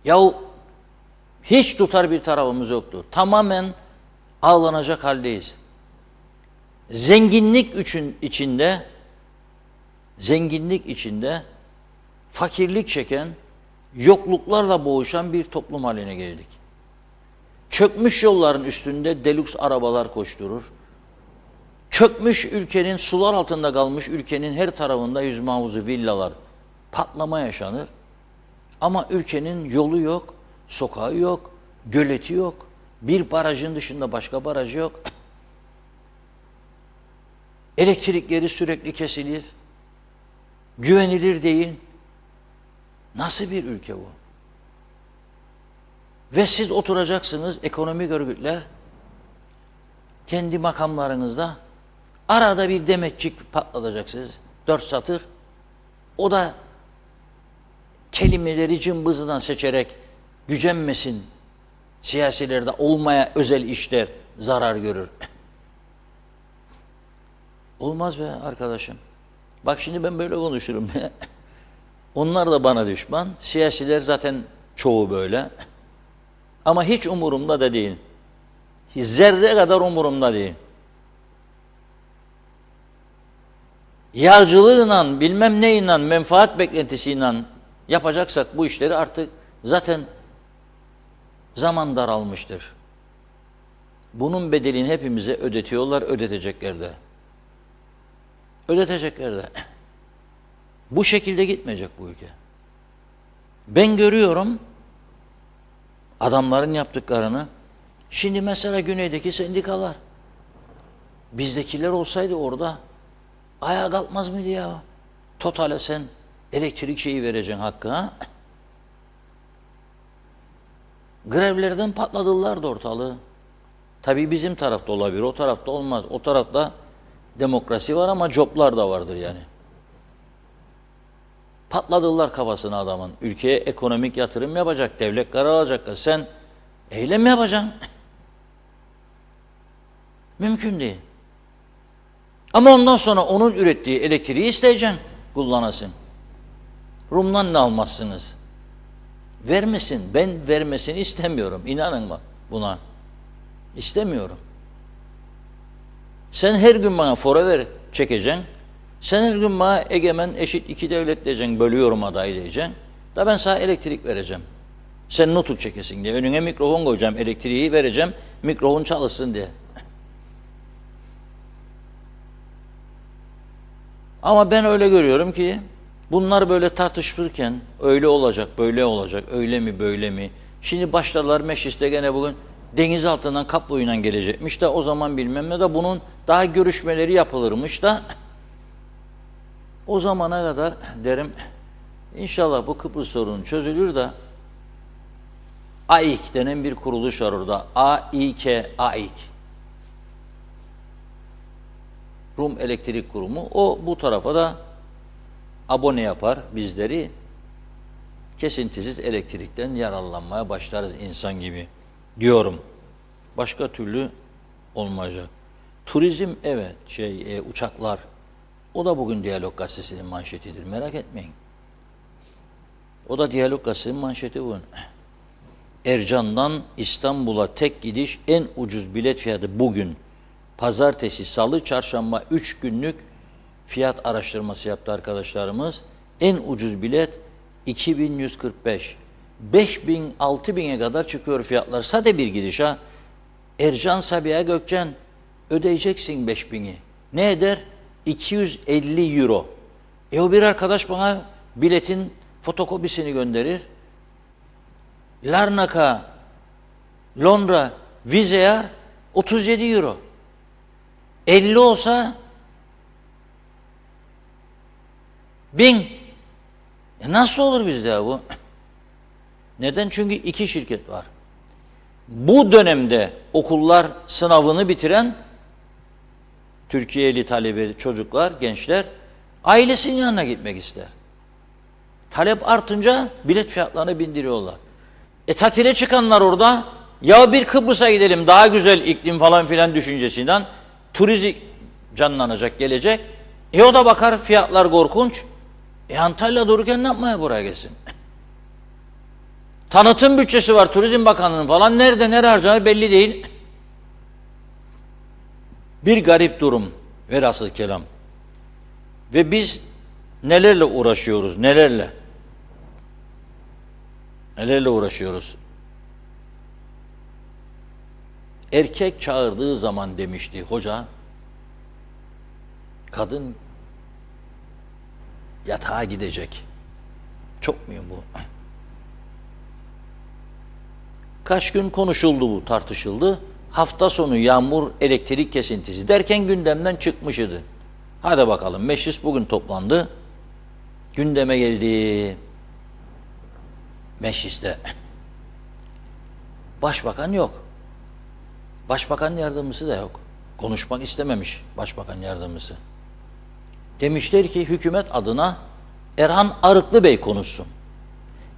Yahu hiç tutar bir tarafımız yoktu. Tamamen ağlanacak haldeyiz. Zenginlik içinde fakirlik çeken, yokluklarla boğuşan bir toplum haline geldik. Çökmüş yolların üstünde deluxe arabalar koşturur. Çökmüş ülkenin, sular altında kalmış ülkenin her tarafında yüzme havuzu, villalar, patlama yaşanır. Ama ülkenin yolu yok, sokağı yok, göleti yok. Bir barajın dışında başka baraj yok. Elektrikleri sürekli kesilir. Güvenilir değil. Nasıl bir ülke bu? Ve siz oturacaksınız, ekonomik örgütler, kendi makamlarınızda arada bir demetçik patlatacaksınız. 4 satır. O da kelimeleri cımbızından seçerek gücenmesin. Siyasilerde olmaya özel işler zarar görür. Olmaz be arkadaşım. Bak şimdi ben böyle konuşurum. Onlar da bana düşman. Siyasiler zaten çoğu böyle. Ama hiç umurumda da değil. Zerre kadar umurumda değil. Yağcılığıyla, bilmem neyle, menfaat beklentisiyle yapacaksak bu işleri artık zaten zaman daralmıştır. Bunun bedelini hepimize ödetiyorlar, ödetecekler de. Ödetecekler de. Bu şekilde gitmeyecek bu ülke. Ben görüyorum, adamların yaptıklarını. Şimdi mesela güneydeki sendikalar, bizdekiler olsaydı orada ayağa kalkmaz mıydı ya? Total'e sen elektrik şeyi vereceksin hakkı, ha? Grevlerden patladılar da ortalığı. Tabii bizim tarafta olabilir, o tarafta olmaz. O tarafta demokrasi var ama coplar da vardır yani. Patladılar kafasına adamın. Ülkeye ekonomik yatırım yapacak, devlet karar alacak. Sen eylem yapacaksın. Mümkün değil. Ama ondan sonra onun ürettiği elektriği isteyeceksin, kullanasın. Rum'dan ne almazsınız? Vermesin. Ben vermesini istemiyorum. İnanın buna. İstemiyorum. Sen her gün bana forever çekeceksin. Sen her gün bana egemen eşit iki devlet diyeceksin. Bölüyorum aday diyeceksin. Da ben sana elektrik vereceğim. Sen nutuk çekesin diye. Önüne mikrofon koyacağım. Elektriği vereceğim. Mikrofon çalışsın diye. Ama ben öyle görüyorum ki bunlar böyle tartışırken öyle olacak, böyle olacak, öyle mi, böyle mi? Şimdi başlarlar mecliste gene bugün deniz altından kaployla gelecekmiş de o zaman bilmem ne de bunun daha görüşmeleri yapılırmış da o zamana kadar derim inşallah bu Kıbrıs sorunu çözülür de AİK denen bir kuruluş var orada. AİK. Rum Elektrik Kurumu. O bu tarafa da abone yapar bizleri. Kesintisiz elektrikten yararlanmaya başlarız insan gibi diyorum. Başka türlü olmayacak. Turizm evet uçaklar. O da bugün Diyalog Gazetesi'nin manşetidir. Merak etmeyin. O da Diyalog Gazetesi'nin manşeti bugün. Ercan'dan İstanbul'a tek gidiş en ucuz bilet fiyatı bugün. Pazartesi, salı, çarşamba 3 günlük fiyat araştırması yaptı arkadaşlarımız. En ucuz bilet 2145. 5000, 6000'e kadar çıkıyor fiyatlar. Sade bir gidiş ha. Ercan Sabiha Gökçen ödeyeceksin 5000'i. Ne eder? 250 euro. O bir arkadaş bana biletin fotokopisini gönderir. Larnaca, Londra, Wizz Air 37 euro. 50 olsa 1000. Nasıl olur bizde ya bu? Neden? Çünkü iki şirket var. Bu dönemde okullar sınavını bitiren Türkiye'li talebe çocuklar, gençler ailesinin yanına gitmek ister. Talep artınca bilet fiyatlarını bindiriyorlar. Tatile çıkanlar orada ya bir Kıbrıs'a gidelim daha güzel iklim falan filan düşüncesinden turizm canlanacak, gelecek. O da bakar fiyatlar korkunç. Antalya dururken ne yapmaya buraya gelsin? Tanıtım bütçesi var Turizm Bakanlığı'nın falan. Nerede harcanır belli değil. Bir garip durum. Velhasıl kelam. Ve biz nelerle uğraşıyoruz? Nelerle uğraşıyoruz? Erkek çağırdığı zaman demişti hoca, kadın yatağa gidecek. Çok mühim bu. Kaç gün konuşuldu bu, tartışıldı. Hafta sonu yağmur, elektrik kesintisi derken gündemden çıkmış idi. Hadi bakalım meclis bugün toplandı. Gündeme geldi. Mecliste. Başbakan yok. Başbakan yardımcısı da yok. Konuşmak istememiş başbakan yardımcısı. Demişler ki hükümet adına Erhan Arıklı Bey konuşsun.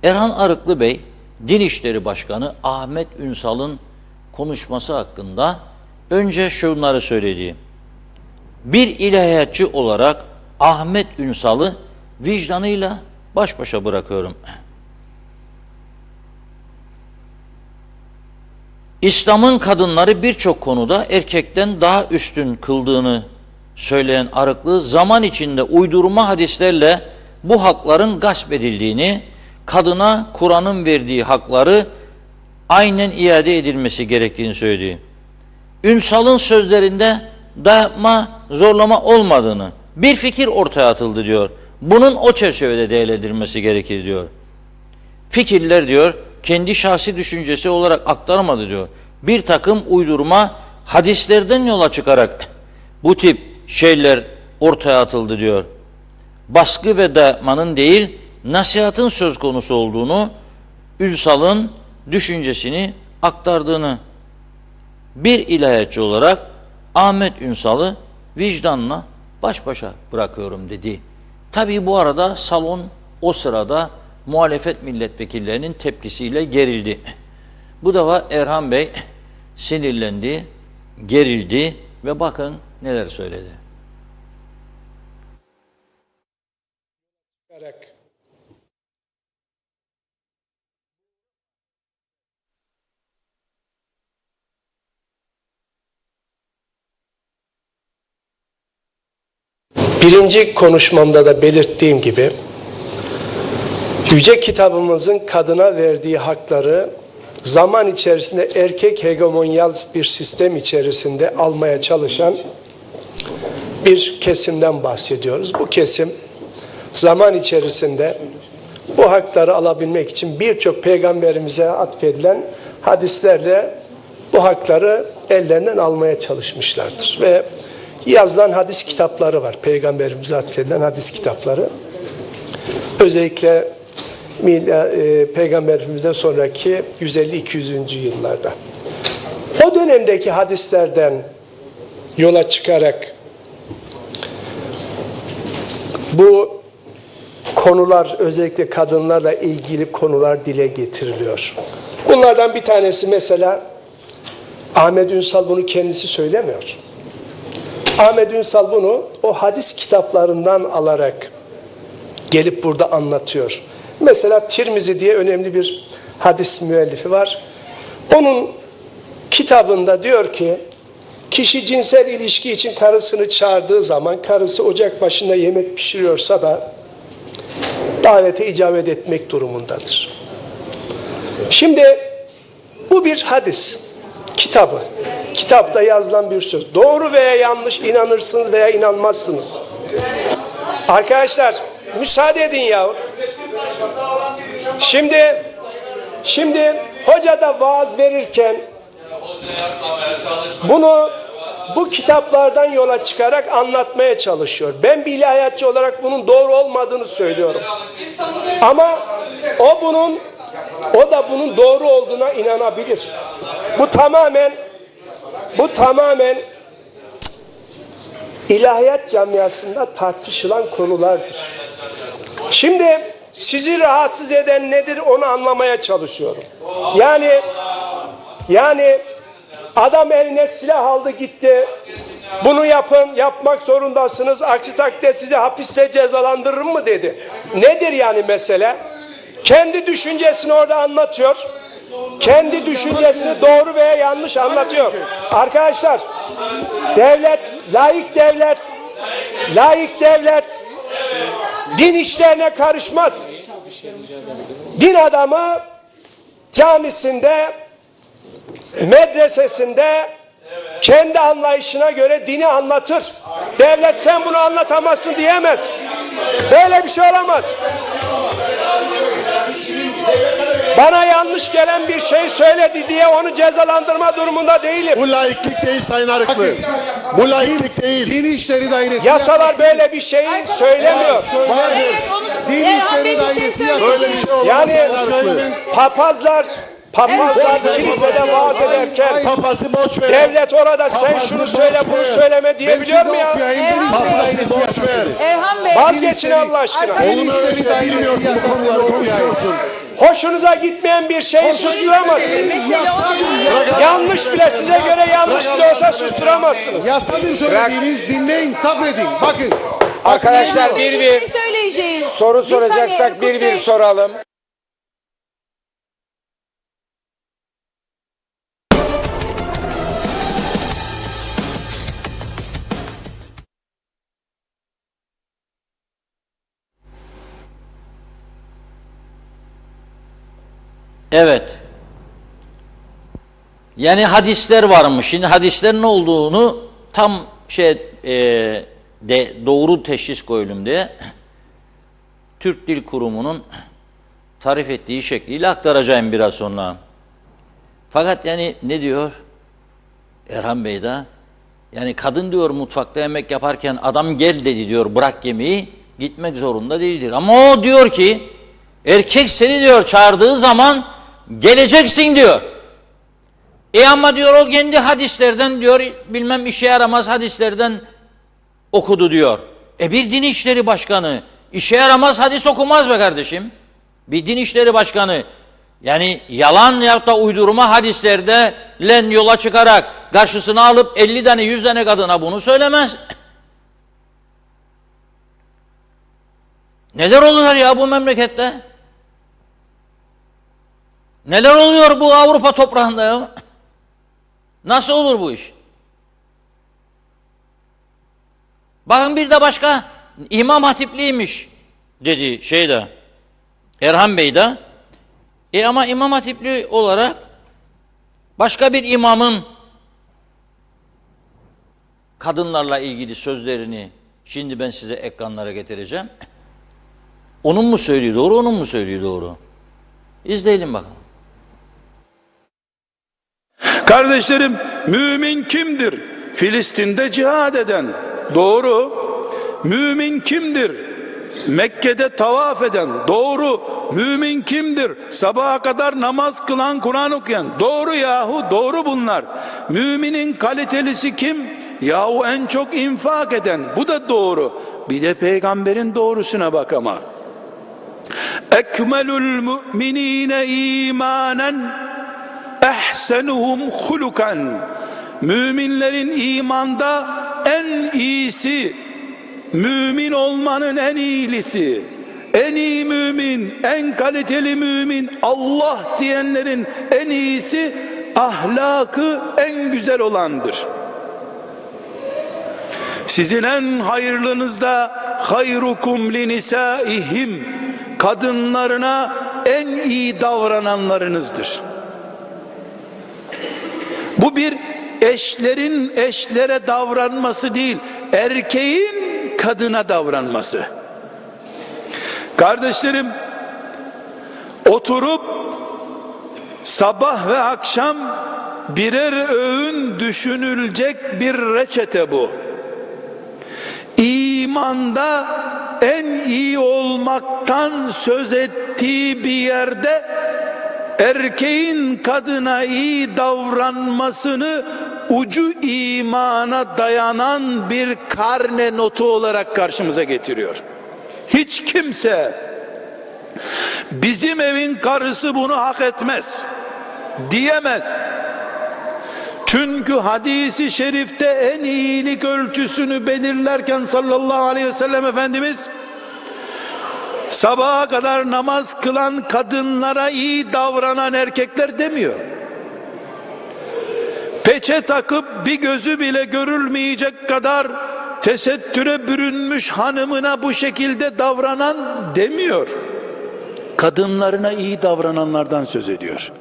Erhan Arıklı Bey, Din İşleri Başkanı Ahmet Ünsal'ın konuşması hakkında önce şunları söyledi. Bir ilahiyatçı olarak Ahmet Ünsal'ı vicdanıyla baş başa bırakıyorum. İslam'ın kadınları birçok konuda erkekten daha üstün kıldığını söyleyen Arıklı, zaman içinde uydurma hadislerle bu hakların gasp edildiğini, kadına Kur'an'ın verdiği hakları aynen iade edilmesi gerektiğini söyledi. Ünsal'ın sözlerinde dayatma, zorlama olmadığını, bir fikir ortaya atıldı diyor. Bunun o çerçevede değerlendirilmesi gerekir diyor. Fikirler diyor, kendi şahsi düşüncesi olarak aktarmadı diyor. Bir takım uydurma hadislerden yola çıkarak bu tip şeyler ortaya atıldı diyor. Baskı ve dayatmanın değil, nasihatın söz konusu olduğunu, Ünsal'ın düşüncesini aktardığını, bir ilahiyatçı olarak Ahmet Ünsal'ı vicdanla baş başa bırakıyorum dedi. Tabii bu arada salon o sırada muhalefet milletvekillerinin tepkisiyle gerildi. Bu defa Erhan Bey sinirlendi, gerildi ve bakın neler söyledi. Birinci konuşmamda da belirttiğim gibi Yüce Kitabımızın kadına verdiği hakları zaman içerisinde erkek hegemonyal bir sistem içerisinde almaya çalışan bir kesimden bahsediyoruz. Bu kesim zaman içerisinde bu hakları alabilmek için birçok peygamberimize atfedilen hadislerle bu hakları ellerinden almaya çalışmışlardır. Ve yazılan hadis kitapları var. Peygamberimize atfedilen hadis kitapları. Özellikle Peygamberimizden sonraki 150-200. yıllarda. O dönemdeki hadislerden yola çıkarak bu konular, özellikle kadınlarla ilgili konular dile getiriliyor. Bunlardan bir tanesi mesela Ahmet Ünsal bunu kendisi söylemiyor. Ahmet Ünsal bunu o hadis kitaplarından alarak gelip burada anlatıyor. Mesela Tirmizi diye önemli bir hadis müellifi var. Onun kitabında diyor ki, kişi cinsel ilişki için karısını çağırdığı zaman, karısı ocak başında yemek pişiriyorsa da davete icabet etmek durumundadır. Şimdi bu bir hadis kitabı. Kitapta yazılan bir söz. Doğru veya yanlış inanırsınız veya inanmazsınız. Arkadaşlar müsaade edin ya. Şimdi hoca da vaaz verirken bunu bu kitaplardan yola çıkarak anlatmaya çalışıyor. Ben bir ilahiyatçı olarak bunun doğru olmadığını söylüyorum. Ama o da bunun doğru olduğuna inanabilir. Bu tamamen ilahiyat camiasında tartışılan konulardır. Şimdi sizi rahatsız eden nedir onu anlamaya çalışıyorum. Yani adam eline silah aldı gitti. Bunu yapın, yapmak zorundasınız. Aksi takdirde sizi hapiste cezalandırırım mı dedi. Nedir yani mesele? Kendi düşüncesini orada anlatıyor. Kendi düşüncesini doğru veya yanlış anlatıyor. Arkadaşlar, laik devlet din işlerine karışmaz. Din adamı camisinde, medresesinde kendi anlayışına göre dini anlatır. Devlet sen bunu anlatamazsın diyemez. Böyle bir şey olamaz. Bana yanlış gelen bir şey söyledi diye onu cezalandırma durumunda değilim. Bu laiklik değil Sayın Arıklı. Bu laiklik değil. Din İşleri Dairesi. Yasalar böyle bir şeyi söylemiyor. Din İşleri Dairesi böyle bir şey olmaz. Yani papazlar kilisede vaaz ederken Papazı boş ver. devlet orada sen şunu söyle bunu söyleme diyebiliyor mu ya? Boş ver. Erhan Bey. Vazgeçin Allah aşkına. Onun ölçüde bilmiyorsun konuları konuşuyorsun. Hoşunuza gitmeyen bir şeyi susturamazsınız. Yanlış bile size göre yanlış bile olsa susturamazsınız. Yasadır söylediğiniz, dinleyin, sabredin. Bakın. Arkadaşlar bir şey söyleyeceğiz. soru soracaksak bir soralım. Evet. Yani hadisler varmış. Şimdi hadislerin ne olduğunu tam doğru teşhis koyalım diye Türk Dil Kurumu'nun tarif ettiği şekliyle aktaracağım biraz sonra. Fakat yani ne diyor Erhan Bey de? Yani kadın diyor mutfakta yemek yaparken adam gel dedi diyor, bırak yemeği, gitmek zorunda değildir. Ama o diyor ki erkek seni diyor çağırdığı zaman geleceksin diyor. Ama diyor o kendi hadislerden diyor bilmem işe yaramaz hadislerden okudu diyor. Bir din işleri başkanı işe yaramaz hadis okumaz be kardeşim. Bir din işleri başkanı yani yalan ya da uydurma hadislerden yola çıkarak karşısına alıp 50 tane 100 tane kadına bunu söylemez. Neler oluyor ya bu memlekette? Neler oluyor bu Avrupa toprağında ya? Nasıl olur bu iş? Bakın bir de başka İmam Hatipliymiş dedi şeyde Erhan Bey de. Ama İmam Hatipli olarak başka bir imamın kadınlarla ilgili sözlerini şimdi ben size ekranlara getireceğim. Onun mu söylüyor doğru, onun mu söylüyor doğru? İzleyelim bakalım. Kardeşlerim, mümin kimdir? Filistin'de cihad eden. Doğru. Mümin kimdir? Mekke'de tavaf eden. Doğru. Mümin kimdir? Sabaha kadar namaz kılan, Kur'an okuyan. Doğru yahu, doğru bunlar. Müminin kalitelisi kim? Yahu en çok infak eden. Bu da doğru. Bir de peygamberin doğrusuna bak ama. Ekmelül müminine imanen ehsenuhum hulukan. Müminlerin imanda en iyisi, mümin olmanın en iyisi, en iyi mümin, en kaliteli mümin, Allah diyenlerin en iyisi, ahlakı en güzel olandır. Sizin en hayırlınız da hayrukum linisaihim, kadınlarına en iyi davrananlarınızdır. Bu bir eşlerin eşlere davranması değil, erkeğin kadına davranması. Kardeşlerim, oturup sabah ve akşam birer öğün düşünülecek bir reçete bu. İmanda en iyi olmaktan söz ettiği bir yerde erkeğin kadına iyi davranmasını ucu imana dayanan bir karne notu olarak karşımıza getiriyor. Hiç kimse bizim evin karısı bunu hak etmez diyemez. Çünkü hadisi şerifte en iyilik ölçüsünü belirlerken sallallahu aleyhi ve sellem Efendimiz sabaha kadar namaz kılan kadınlara iyi davranan erkekler demiyor. Peçe takıp bir gözü bile görülmeyecek kadar tesettüre bürünmüş hanımına bu şekilde davranan demiyor. Kadınlarına iyi davrananlardan söz ediyor.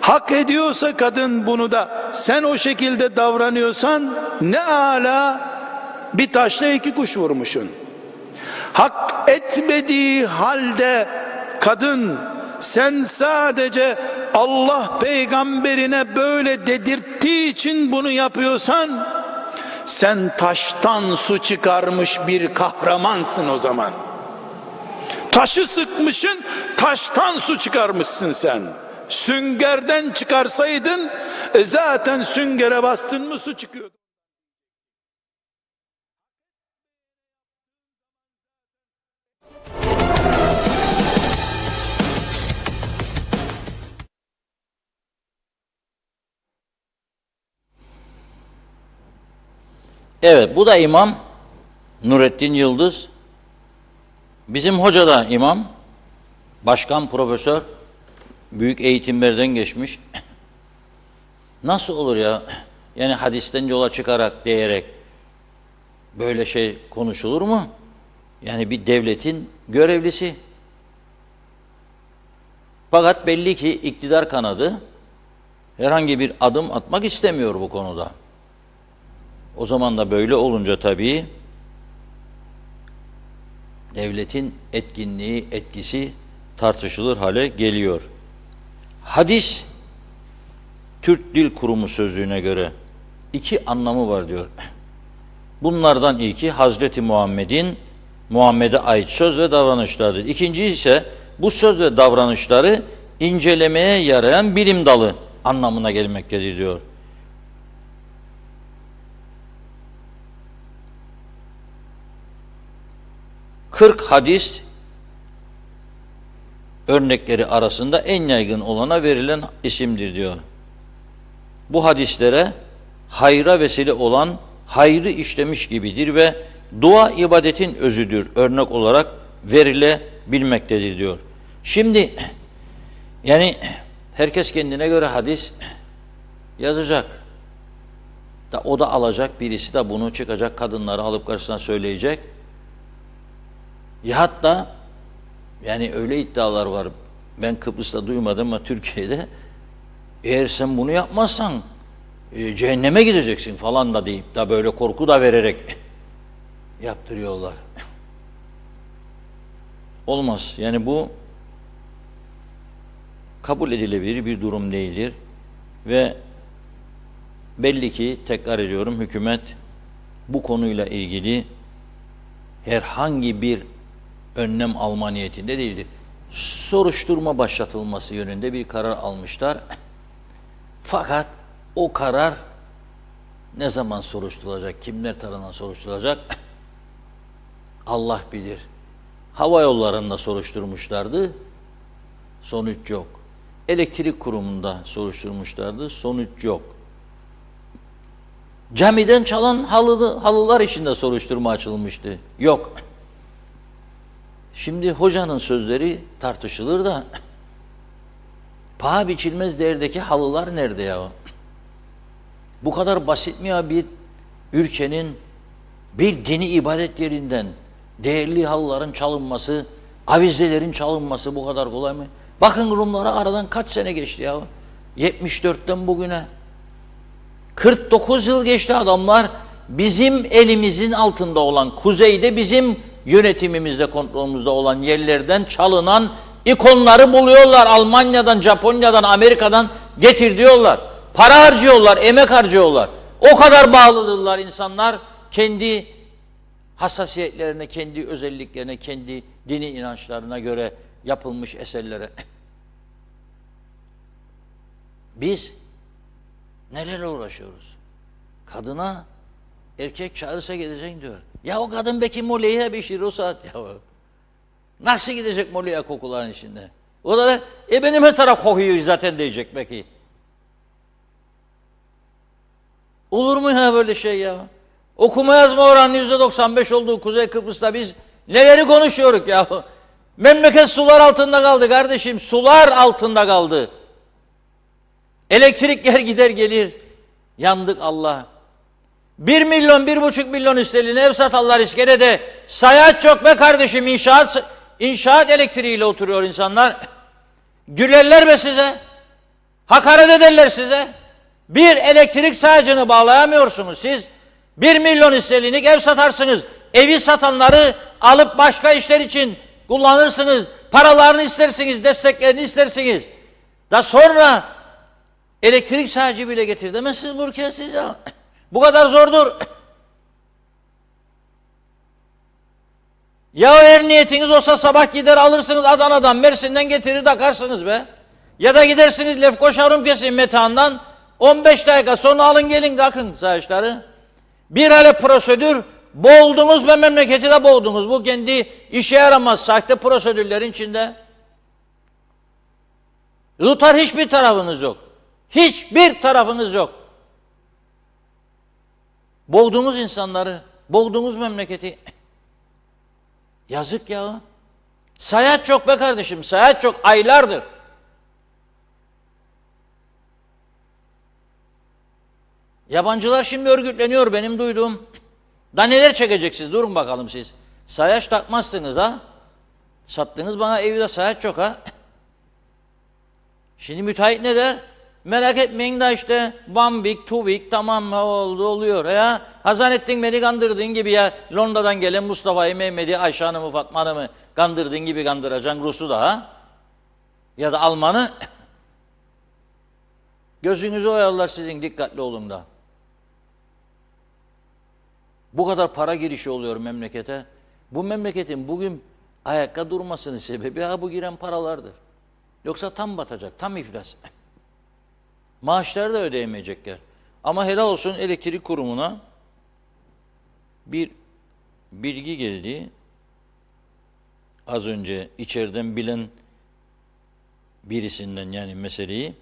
Hak ediyorsa kadın bunu da, sen o şekilde davranıyorsan ne âlâ, bir taşla iki kuş vurmuşsun. Hak etmediği halde kadın, sen sadece Allah peygamberine böyle dedirttiği için bunu yapıyorsan, sen taştan su çıkarmış bir kahramansın o zaman. Taşı sıkmışsın, taştan su çıkarmışsın sen. Süngerden çıkarsaydın zaten süngere bastın mı su çıkıyordu. Evet, bu da imam Nurettin Yıldız. Bizim hoca da imam, başkan, profesör, büyük eğitimlerden geçmiş. Nasıl olur ya? Yani hadisten yola çıkarak, diyerek böyle şey konuşulur mu? Yani bir devletin görevlisi. Fakat belli ki iktidar kanadı herhangi bir adım atmak istemiyor bu konuda. O zaman da böyle olunca tabii devletin etkinliği, etkisi tartışılır hale geliyor. Hadis, Türk Dil Kurumu sözlüğüne göre 2 anlamı var diyor. Bunlardan ilki Hazreti Muhammed'e ait söz ve davranışlardır. İkinci ise bu söz ve davranışları incelemeye yarayan bilim dalı anlamına gelmektedir diyor. Hadis örnekleri arasında en yaygın olana verilen isimdir diyor. Bu hadislere hayra vesile olan hayrı işlemiş gibidir ve dua ibadetin özüdür örnek olarak verilebilmektedir diyor. Şimdi yani herkes kendine göre hadis yazacak. O da alacak, birisi de bunu çıkacak, kadınları alıp karşısına söyleyecek. Ya hatta yani öyle iddialar var. Ben Kıbrıs'ta duymadım ama Türkiye'de eğer sen bunu yapmazsan cehenneme gideceksin falan da deyip da böyle korku da vererek yaptırıyorlar. Olmaz. Yani bu kabul edilebilir bir durum değildir. Ve belli ki tekrar ediyorum hükümet bu konuyla ilgili herhangi bir önlem alma niyetinde değildir. Soruşturma başlatılması yönünde bir karar almışlar. Fakat o karar ne zaman soruşturulacak, kimler tarafından soruşturulacak Allah bilir. Hava yollarında soruşturmuşlardı, sonuç yok. Elektrik kurumunda soruşturmuşlardı, sonuç yok. Camiden çalan halılar içinde soruşturma açılmıştı, yok. Şimdi hocanın sözleri tartışılır da paha biçilmez değerdeki halılar nerede ya? Bu kadar basit mi ya bir ülkenin bir dini ibadet yerinden değerli halıların çalınması, avizelerin çalınması bu kadar kolay mı? Bakın Rumlara aradan kaç sene geçti ya? 74'ten bugüne. 49 yıl geçti adamlar. Bizim elimizin altında olan, kuzeyde bizim yönetimimizde, kontrolümüzde olan yerlerden çalınan ikonları buluyorlar. Almanya'dan, Japonya'dan, Amerika'dan getir diyorlar. Para harcıyorlar, emek harcıyorlar. O kadar bağlıdırlar insanlar kendi hassasiyetlerine, kendi özelliklerine, kendi dini inançlarına göre yapılmış eserlere. Biz nelerle uğraşıyoruz? Kadına erkek çağırırsa gideceksin diyor. Ya o kadın belki moleye pişirir o saat ya. Nasıl gidecek moleye kokuların içinde? O da benim her taraf kokuyor zaten diyecek belki. Olur mu ya böyle şey ya? Okuma yazma oranı %95 olduğu Kuzey Kıbrıs'ta biz neleri konuşuyoruz ya? Memleket sular altında kaldı kardeşim. Sular altında kaldı. Elektrikler gider gelir. Yandık Allah. 1 milyon, 1,5 milyon üsteline ev satarlar iskelede. Sayaç çok be kardeşim. İnşaat elektriğiyle oturuyor insanlar. Gülerler be size. Hakaret ederler size. Bir elektrik sayacını bağlayamıyorsunuz siz. 1 milyon üstelinik ev satarsınız. Evi satanları alıp başka işler için kullanırsınız. Paralarını istersiniz, desteklerini istersiniz. Da sonra elektrik sayacı bile getir demezsiniz bu ülkeye siz ya. Bu kadar zordur. Ya eğer niyetiniz olsa sabah gider alırsınız Adana'dan, Mersin'den getirir takarsınız be. Ya da gidersiniz Lefkoşa Rumkesi Metehan'dan 15 dakika sonra alın gelin kalkın sayaçları. Bir hale prosedür boğuldunuz ve memleketi de boğdunuz. Bu kendi işe yaramaz sahte prosedürlerin içinde. Tutar hiçbir tarafınız yok. Hiçbir tarafınız yok. Boğdunuz insanları, boğdunuz memleketi. Yazık ya. Sayaç çok be kardeşim, sayaç çok aylardır. Yabancılar şimdi örgütleniyor benim duyduğum. Da neler çekeceksiniz durun bakalım siz. Sayaç takmazsınız ha. Sattınız bana evde sayaç çok ha. Şimdi müteahhit ne der? Merak etmeyin de işte one week, two week tamam oldu oluyor ya. Hazanettin beni kandırdığın gibi ya. Londra'dan gelen Mustafa'yı, Mehmet'i, Ayşe Hanım'ı, Fatma Hanım'ı kandırdığın gibi kandıracaksın Rus'u da ha. Ya da Alman'ı. Gözünüzü oyarlar sizin, dikkatli olun da. Bu kadar para girişi oluyor memlekete. Bu memleketin bugün ayakta durmasının sebebi bu giren paralardır. Yoksa tam batacak, tam iflas. Maaşları da ödeyemeyecekler. Ama helal olsun elektrik kurumuna bir bilgi geldi. Az önce içeriden bilen birisinden, yani meseleyi.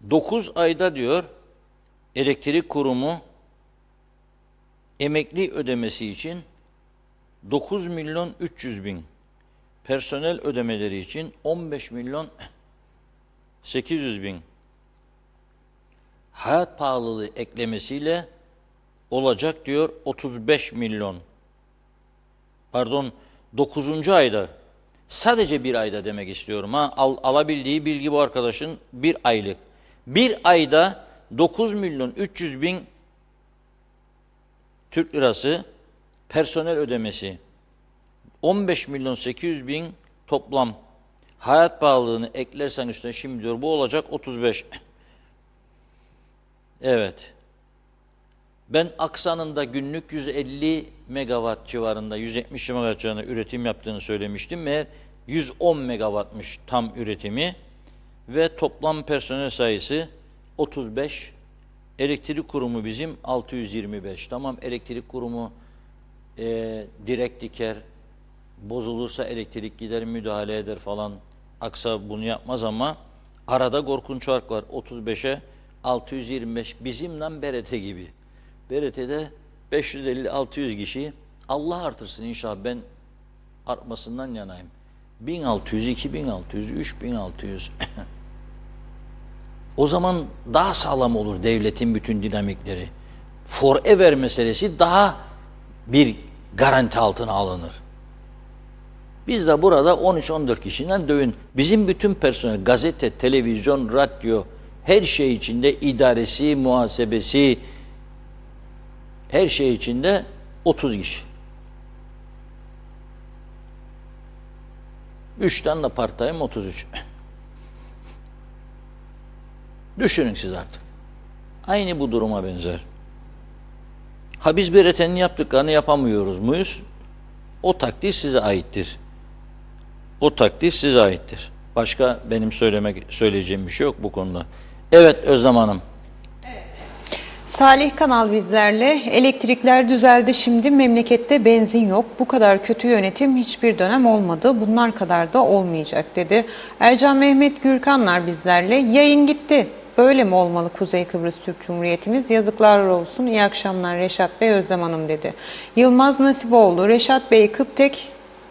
9 ayda diyor elektrik kurumu emekli ödemesi için 9 milyon 300 bin, personel ödemeleri için 15 milyon 800 bin, hayat pahalılığı eklemesiyle olacak diyor 35 milyon. Pardon, 9. ayda, sadece bir ayda demek istiyorum ha. Alabildiği bilgi bu arkadaşın bir aylık. Bir ayda 9 milyon 300 bin Türk lirası personel ödemesi, 15 milyon 800 bin toplam hayat pahalılığını eklersen üstüne şimdi diyor bu olacak 35. Evet. Ben Aksa'nın da günlük 150 megawatt civarında, 170 megawatt civarında üretim yaptığını söylemiştim. Meğer 110 megawattmış tam üretimi ve toplam personel sayısı 35. Elektrik kurumu bizim 625. Tamam, elektrik kurumu direkt diker, bozulursa elektrik gider, müdahale eder falan. Aksa bunu yapmaz ama arada korkunç fark var. 35'e 625 bizimle BRT gibi. BRT'de 550-600 kişi, Allah artırsın inşallah, ben artmasından yanayım. 1600, 2600, 3600. O zaman daha sağlam olur devletin bütün dinamikleri. Forever meselesi daha bir garanti altına alınır. Biz de burada 13-14 kişiden dövün. Bizim bütün personel, gazete, televizyon, radyo, her şey içinde, idaresi, muhasebesi, her şey içinde 30 kişi. 3 tane de part-time 33. Düşünün siz artık. Aynı bu duruma benzer. Ha biz BRT'nin yaptıklarını yapamıyoruz muyuz? O takdir size aittir. O takdir size aittir. Başka benim söyleyeceğim bir şey yok bu konuda. Evet Özlem Hanım. Salih Kanal bizlerle. Elektrikler düzeldi, şimdi memlekette benzin yok. Bu kadar kötü yönetim hiçbir dönem olmadı. Bunlar kadar da olmayacak dedi. Ercan Mehmet Gürkanlar bizlerle. Yayın gitti. Böyle mi olmalı Kuzey Kıbrıs Türk Cumhuriyetimiz? Yazıklar olsun. İyi akşamlar Reşat Bey, Özlem Hanım dedi. Yılmaz Nasiboğlu. Reşat Bey, Kıptek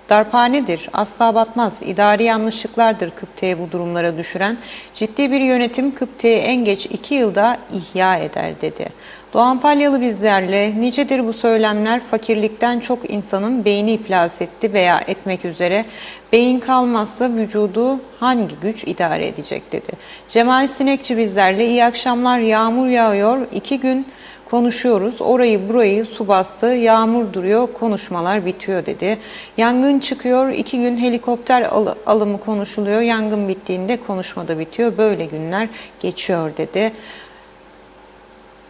darphanedir, asla batmaz. İdari yanlışlıklardır Kıptek'i bu durumlara düşüren. Ciddi bir yönetim Kıptek'i en geç 2 yılda ihya eder dedi. Doğan Palyalı bizlerle. Nicedir bu söylemler, fakirlikten çok insanın beyni iflas etti veya etmek üzere. Beyin kalmazsa vücudu hangi güç idare edecek dedi. Cemal Sinekçi bizlerle. İyi akşamlar, yağmur yağıyor, 2 gün konuşuyoruz. Orayı burayı su bastı, yağmur duruyor, konuşmalar bitiyor dedi. Yangın çıkıyor, 2 gün helikopter alımı konuşuluyor. Yangın bittiğinde konuşma da bitiyor. Böyle günler geçiyor dedi.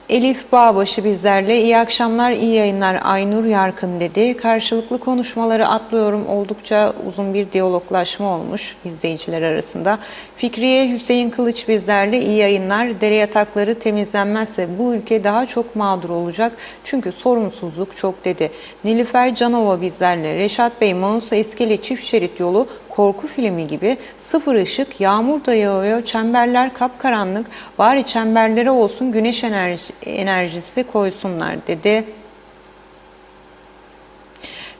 Elif Bağbaşı bizlerle. İyi akşamlar, iyi yayınlar Aynur Yarkın dedi. Karşılıklı konuşmaları atlıyorum. Oldukça uzun bir diyaloglaşma olmuş izleyiciler arasında. Fikriye Hüseyin Kılıç bizlerle. İyi yayınlar. Dere yatakları temizlenmezse bu ülke daha çok mağdur olacak. Çünkü sorumsuzluk çok dedi. Nilüfer Canova bizlerle. Reşat Bey, Manisa İskele çift şerit yolu korku filmi gibi, sıfır ışık, yağmur da yağıyor, çemberler kapkaranlık, bari çemberlere olsun güneş enerjisi koysunlar dedi.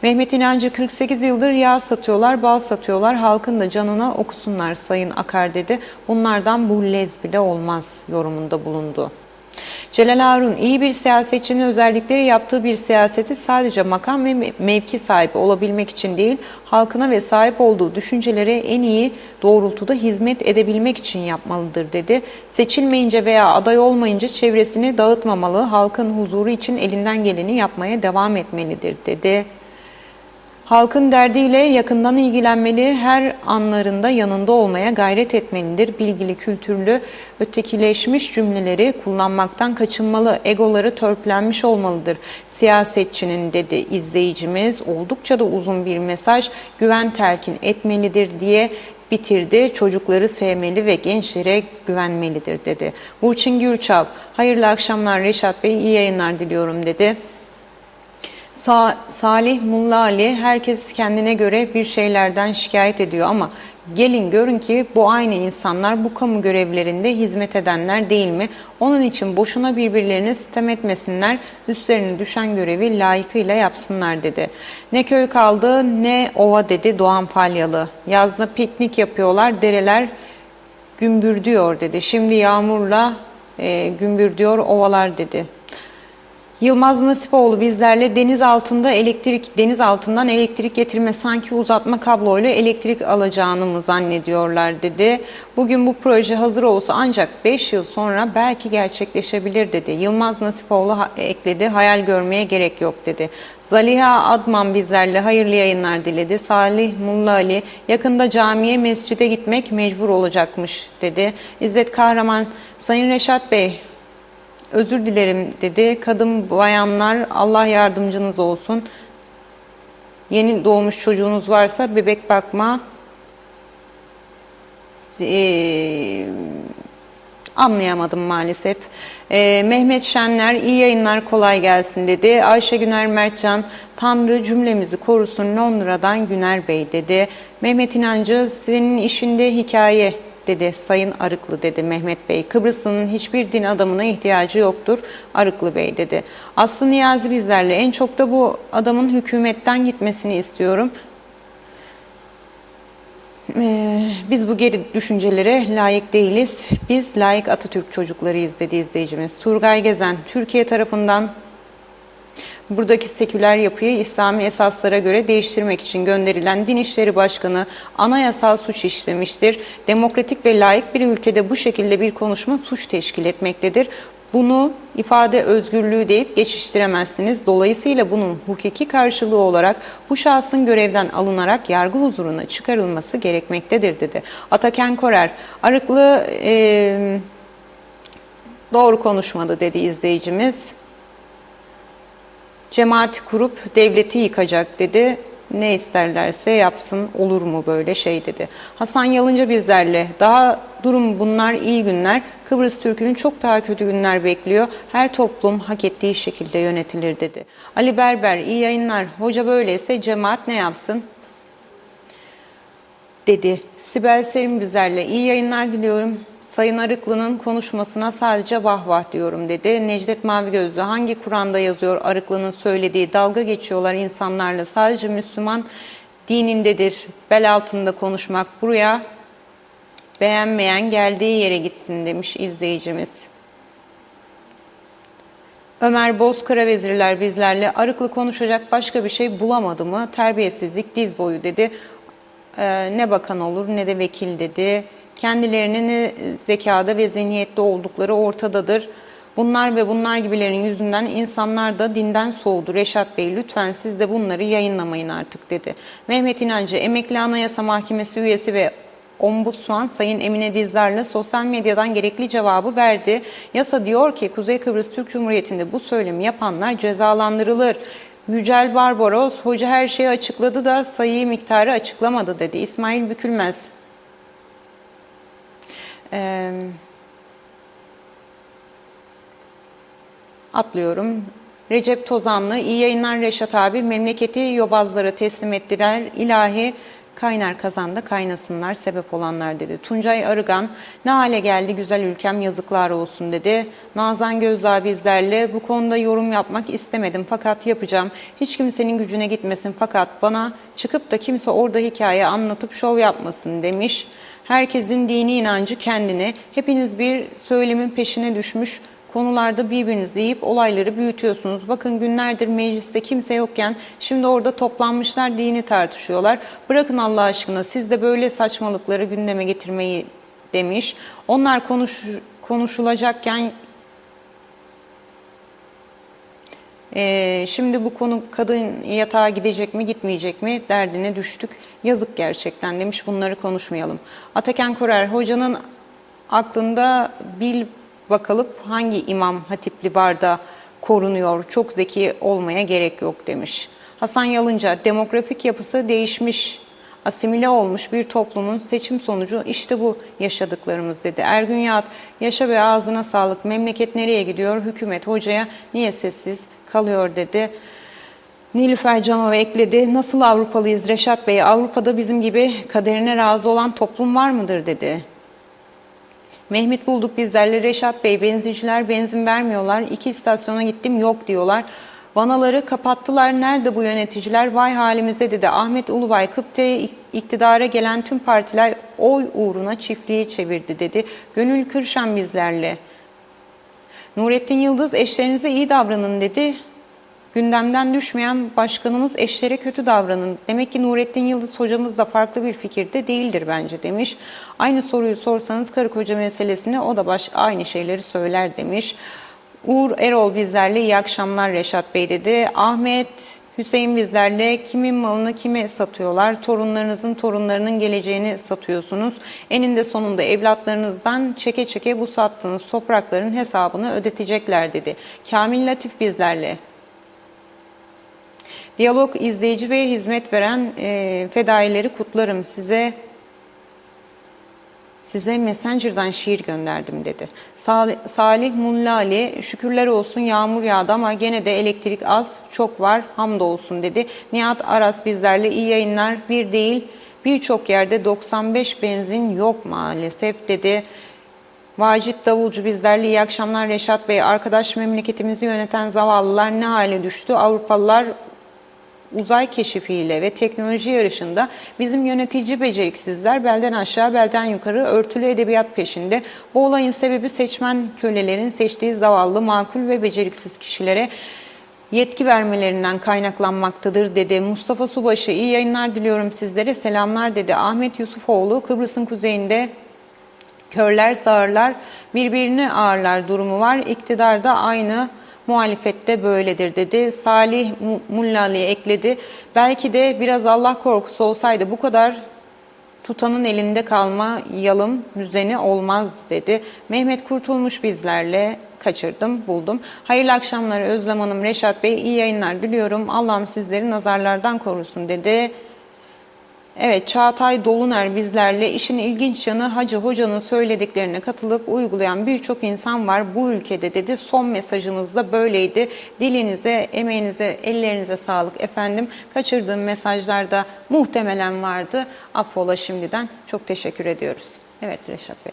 Mehmet İnancı, 48 yıldır yağ satıyorlar, bal satıyorlar, halkın da canına okusunlar Sayın Akar dedi. Bunlardan bu lez bile olmaz yorumunda bulundu. Celal Harun, iyi bir siyasetçinin özellikleri yaptığı bir siyaseti sadece makam ve mevki sahibi olabilmek için değil, halkına ve sahip olduğu düşüncelere en iyi doğrultuda hizmet edebilmek için yapmalıdır dedi. Seçilmeyince veya aday olmayınca çevresini dağıtmamalı, halkın huzuru için elinden geleni yapmaya devam etmelidir dedi. Halkın derdiyle yakından ilgilenmeli, her anlarında yanında olmaya gayret etmelidir. Bilgili, kültürlü, ötekileşmiş cümleleri kullanmaktan kaçınmalı, egoları törpülenmiş olmalıdır siyasetçinin dedi izleyicimiz. Oldukça da uzun bir mesaj, güven telkin etmelidir diye bitirdi. Çocukları sevmeli ve gençlere güvenmelidir dedi. Burçin Gürçav, hayırlı akşamlar Reşat Bey, iyi yayınlar diliyorum dedi. Salih Mulla Ali, herkes kendine göre bir şeylerden şikayet ediyor ama gelin görün ki bu aynı insanlar bu kamu görevlerinde hizmet edenler değil mi? Onun için boşuna birbirlerine sitem etmesinler, üstlerine düşen görevi layıkıyla yapsınlar dedi. Ne köy kaldı ne ova dedi Doğan Falyalı. Yazda piknik yapıyorlar, dereler gümbürdüyor dedi. Şimdi yağmurla gümbürdüyor ovalar dedi. Yılmaz Nasipoğlu bizlerle deniz altından elektrik getirme sanki uzatma kabloyla elektrik alacağını mı zannediyorlar dedi. Bugün bu proje hazır olsa ancak 5 yıl sonra belki gerçekleşebilir dedi. Yılmaz Nasipoğlu ekledi, hayal görmeye gerek yok dedi. Zaliha Adman bizlerle hayırlı yayınlar diledi. Salih Mulla Ali, yakında camiye mescide gitmek mecbur olacakmış dedi. İzzet Kahraman, Sayın Reşat Bey, özür dilerim dedi. Kadın bayanlar Allah yardımcınız olsun. Yeni doğmuş çocuğunuz varsa bebek bakma. Anlayamadım maalesef. Mehmet Şenler, iyi yayınlar kolay gelsin dedi. Ayşe Güner Mertcan, Tanrı cümlemizi korusun Londra'dan Güner Bey dedi. Mehmet İnancı, senin işinde hikaye dedi. Sayın Arıklı dedi Mehmet Bey. Kıbrıslı'nın hiçbir din adamına ihtiyacı yoktur Arıklı Bey dedi. Aslı Niyazi bizlerle, en çok da bu adamın hükümetten gitmesini istiyorum. Biz bu geri düşüncelere layık değiliz. Biz layık Atatürk çocuklarıyız dedi izleyicimiz. Turgay Gezen, Türkiye tarafından buradaki seküler yapıyı İslami esaslara göre değiştirmek için gönderilen Din İşleri Başkanı anayasal suç işlemiştir. Demokratik ve layık bir ülkede bu şekilde bir konuşma suç teşkil etmektedir. Bunu ifade özgürlüğü deyip geçiştiremezsiniz. Dolayısıyla bunun hukuki karşılığı olarak bu şahsın görevden alınarak yargı huzuruna çıkarılması gerekmektedir dedi. Ataken Korer, Arıklı doğru konuşmadı dedi izleyicimiz. Cemaat kurup devleti yıkacak dedi. Ne isterlerse yapsın, olur mu böyle şey dedi. Hasan Yalınca bizlerle, daha durum bunlar iyi günler. Kıbrıs Türk'ünün çok daha kötü günler bekliyor. Her toplum hak ettiği şekilde yönetilir dedi. Ali Berber, iyi yayınlar. Hoca böyleyse cemaat ne yapsın dedi. Sibel Serim bizlerle, iyi yayınlar diliyorum. Sayın Arıklı'nın konuşmasına sadece vah vah diyorum dedi. Necdet Mavigözlü, hangi Kur'an'da yazıyor Arıklı'nın söylediği, dalga geçiyorlar insanlarla, sadece Müslüman dinindedir bel altında konuşmak, buraya beğenmeyen geldiği yere gitsin demiş izleyicimiz. Ömer Bozkara vezirler bizlerle, Arıklı konuşacak başka bir şey bulamadı mı? Terbiyesizlik diz boyu dedi. Ne bakan olur ne de vekil dedi. Kendilerinin ne zekada ve zihniyette oldukları ortadadır. Bunlar ve bunlar gibilerin yüzünden insanlar da dinden soğudu. Reşat Bey, lütfen siz de bunları yayınlamayın artık dedi. Mehmet İnancı, emekli Anayasa Mahkemesi üyesi ve Ombudsman Sayın Emine Dizdar'la sosyal medyadan gerekli cevabı verdi. Yasa diyor ki Kuzey Kıbrıs Türk Cumhuriyeti'nde bu söylemi yapanlar cezalandırılır. Yücel Barbaros, hoca her şeyi açıkladı da sayıyı miktarı açıklamadı dedi. İsmail Bükülmez, atlıyorum. Recep Tozanlı, iyi yayınlar Reşat abi, memleketi yobazlara teslim ettiler, ilahi kaynar kazanda kaynasınlar sebep olanlar dedi. Tuncay Arıgan, ne hale geldi güzel ülkem yazıklar olsun dedi. Nazan Gözdağ bizlerle, bu konuda yorum yapmak istemedim fakat yapacağım. Hiç kimsenin gücüne gitmesin fakat bana çıkıp da kimse orada hikaye anlatıp şov yapmasın demiş. Herkesin dini inancı kendine, hepiniz bir söylemin peşine düşmüş konularda birbirinizi yiyip olayları büyütüyorsunuz. Bakın günlerdir mecliste kimse yokken şimdi orada toplanmışlar, dini tartışıyorlar. Bırakın Allah aşkına, siz de böyle saçmalıkları gündeme getirmeyi demiş. Onlar konuşulacakken şimdi bu konu kadın yatağa gidecek mi gitmeyecek mi derdine düştük. Yazık gerçekten demiş, bunları konuşmayalım. Ataken Korer, hocanın aklında bil bakalım hangi imam hatipli barda korunuyor. Çok zeki olmaya gerek yok demiş. Hasan Yalınca, demografik yapısı değişmiş, asimile olmuş bir toplumun seçim sonucu işte bu yaşadıklarımız dedi. Ergün Yağat, yaşa ve ağzına sağlık, memleket nereye gidiyor, hükümet hocaya niye sessiz kalıyor dedi. Nilüfer Canova ekledi, nasıl Avrupalıyız Reşat Bey, Avrupa'da bizim gibi kaderine razı olan toplum var mıdır dedi. Mehmet Bulduk bizlerle, Reşat Bey benzinciler benzin vermiyorlar, 2 istasyona gittim yok diyorlar. Vanaları kapattılar, nerede bu yöneticiler, vay halimize dedi. Ahmet Ulubay, Kıpte'ye iktidara gelen tüm partiler oy uğruna çiftliği çevirdi dedi. Gönül Kırşan bizlerle. Nurettin Yıldız, eşlerinize iyi davranın dedi. Gündemden düşmeyen başkanımız, eşlere kötü davranın. Demek ki Nurettin Yıldız hocamız da farklı bir fikirde değildir bence demiş. Aynı soruyu sorsanız karı koca meselesine o da aynı şeyleri söyler demiş. Uğur Erol bizlerle, iyi akşamlar Reşat Bey dedi. Ahmet Hüseyin bizlerle, kimin malını kime satıyorlar? Torunlarınızın torunlarının geleceğini satıyorsunuz. Eninde sonunda evlatlarınızdan çeke çeke bu sattığınız toprakların hesabını ödetecekler dedi. Kamil Latif bizlerle. Diyalog izleyici ve hizmet veren fedaileri kutlarım. Size Messenger'dan şiir gönderdim dedi. Salih Mullali, şükürler olsun yağmur yağdı ama gene de elektrik az, çok var, hamdolsun dedi. Nihat Aras bizlerle, iyi yayınlar, bir değil birçok yerde 95 benzin yok maalesef dedi. Vacit Davulcu bizlerle, iyi akşamlar Reşat Bey. Arkadaş, memleketimizi yöneten zavallılar ne hale düştü? Avrupalılar uzay keşifiyle ve teknoloji yarışında, bizim yönetici beceriksizler belden aşağı belden yukarı örtülü edebiyat peşinde. Bu olayın sebebi seçmen kölelerin seçtiği zavallı, makul ve beceriksiz kişilere yetki vermelerinden kaynaklanmaktadır dedi. Mustafa Subaşı, iyi yayınlar diliyorum sizlere, selamlar dedi. Ahmet Yusufoğlu, Kıbrıs'ın kuzeyinde körler sağırlar birbirini ağırlar durumu var. İktidarda aynı, muhalefette böyledir dedi. Salih Mullali'ye ekledi. Belki de biraz Allah korkusu olsaydı bu kadar tutanın elinde kalma yalım düzeni olmazdı dedi. Mehmet Kurtulmuş bizlerle, kaçırdım buldum. Hayırlı akşamlar Özlem Hanım, Reşat Bey iyi yayınlar diliyorum. Allah'ım sizleri nazarlardan korusun dedi. Evet, Çağatay Doluner bizlerle, işin ilginç yanı Hacı Hoca'nın söylediklerine katılıp uygulayan birçok insan var bu ülkede dedi. Son mesajımız da böyleydi. Dilinize, emeğinize, ellerinize sağlık efendim. Kaçırdığım mesajlarda muhtemelen vardı. Affola şimdiden. Çok teşekkür ediyoruz. Evet Reşat Bey.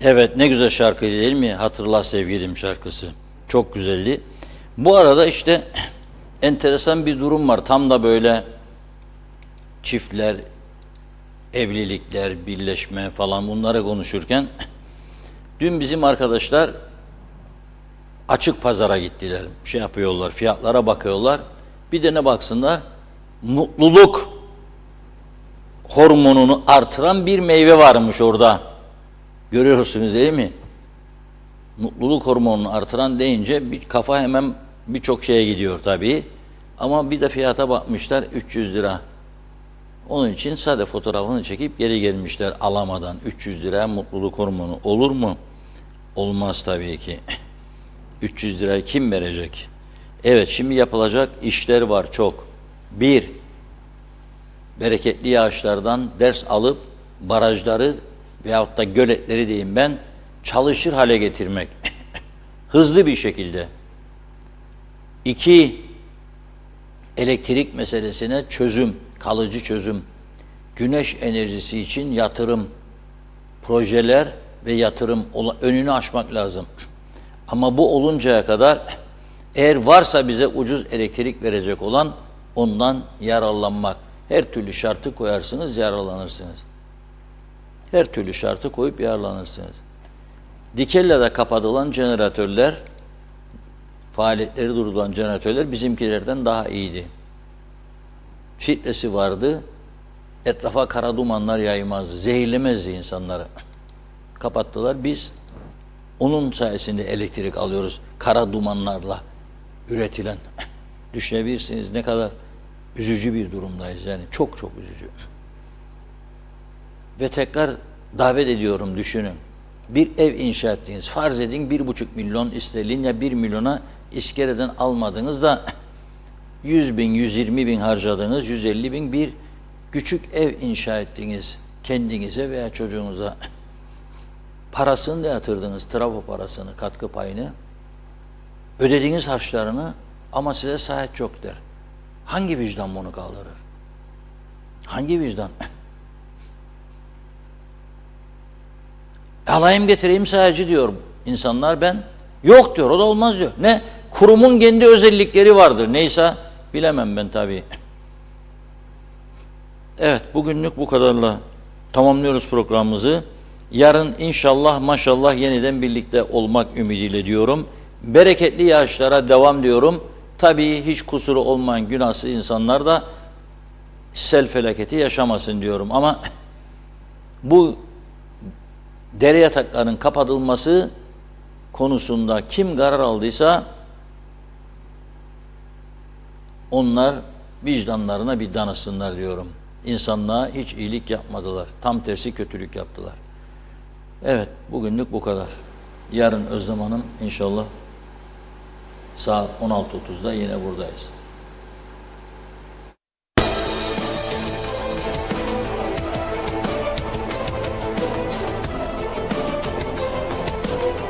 Evet, ne güzel şarkıydı değil mi? Hatırla sevgilim şarkısı. Çok güzeldi. Bu arada işte enteresan bir durum var. Tam da böyle çiftler, evlilikler, birleşme falan bunları konuşurken dün bizim arkadaşlar açık pazara gittiler. Şey yapıyorlar, fiyatlara bakıyorlar. Bir de ne baksınlar? Mutluluk. hormonunu artıran bir meyve varmış orada. Görüyorsunuz değil mi? Mutluluk hormonunu artıran deyince bir kafa hemen birçok şeye gidiyor tabii. Ama bir de fiyata bakmışlar 300 lira. Onun için sade fotoğrafını çekip geri gelmişler alamadan. 300 liraya mutluluk hormonu olur mu? Olmaz tabii ki. 300 lirayı kim verecek? Evet, şimdi yapılacak işler var çok. Bir, bereketli yağışlardan ders alıp barajları veyahut da göletleri diyeyim ben çalışır hale getirmek. Hızlı bir şekilde. İki, elektrik meselesine çözüm, kalıcı çözüm. Güneş enerjisi için yatırım, projeler ve yatırım önünü açmak lazım. Ama bu oluncaya kadar eğer varsa bize ucuz elektrik verecek olan ondan yararlanmak. Her türlü şartı koyarsınız, yararlanırsınız. Her türlü şartı koyup yararlanırsınız. Dikella'da kapatılan jeneratörler, faaliyetleri durdurulan jeneratörler bizimkilerden daha iyiydi. Filtresi vardı, etrafa kara dumanlar yaymazdı, zehirlemezdi insanları. Kapattılar, biz onun sayesinde elektrik alıyoruz, kara dumanlarla üretilen. Düşünebilirsiniz ne kadar üzücü bir durumdayız yani, çok çok üzücü. Ve tekrar davet ediyorum, düşünün. Bir ev inşa ettiniz, farz edin 1,5 milyon sterlin ya 1 milyona iskeleden almadınız da 100 bin, 120 bin harcadınız, 150 bin bir küçük ev inşa ettiniz kendinize veya çocuğunuza. Parasını da yatırdınız, trafo parasını, katkı payını. Ödediğiniz harçlarını ama size sahip yok der. Hangi vicdan bunu kaldırır? Hangi vicdan? Alayım getireyim sadece diyor insanlar, ben. Yok diyor, o da olmaz diyor. Ne? Kurumun kendi özellikleri vardır. Neyse bilemem ben tabii. Evet, bugünlük bu kadarla tamamlıyoruz programımızı. Yarın inşallah maşallah yeniden birlikte olmak ümidiyle diyorum. Bereketli yağışlara devam diyorum. Tabii hiç kusuru olmayan günahsız insanlar da sel felaketi yaşamasın diyorum. Ama bu dere yataklarının kapatılması konusunda kim karar aldıysa onlar vicdanlarına bir danışsınlar diyorum. İnsanlığa hiç iyilik yapmadılar. Tam tersi kötülük yaptılar. Evet, bugünlük bu kadar. Yarın Özlem Hanım inşallah saat 16.30'da yine buradayız.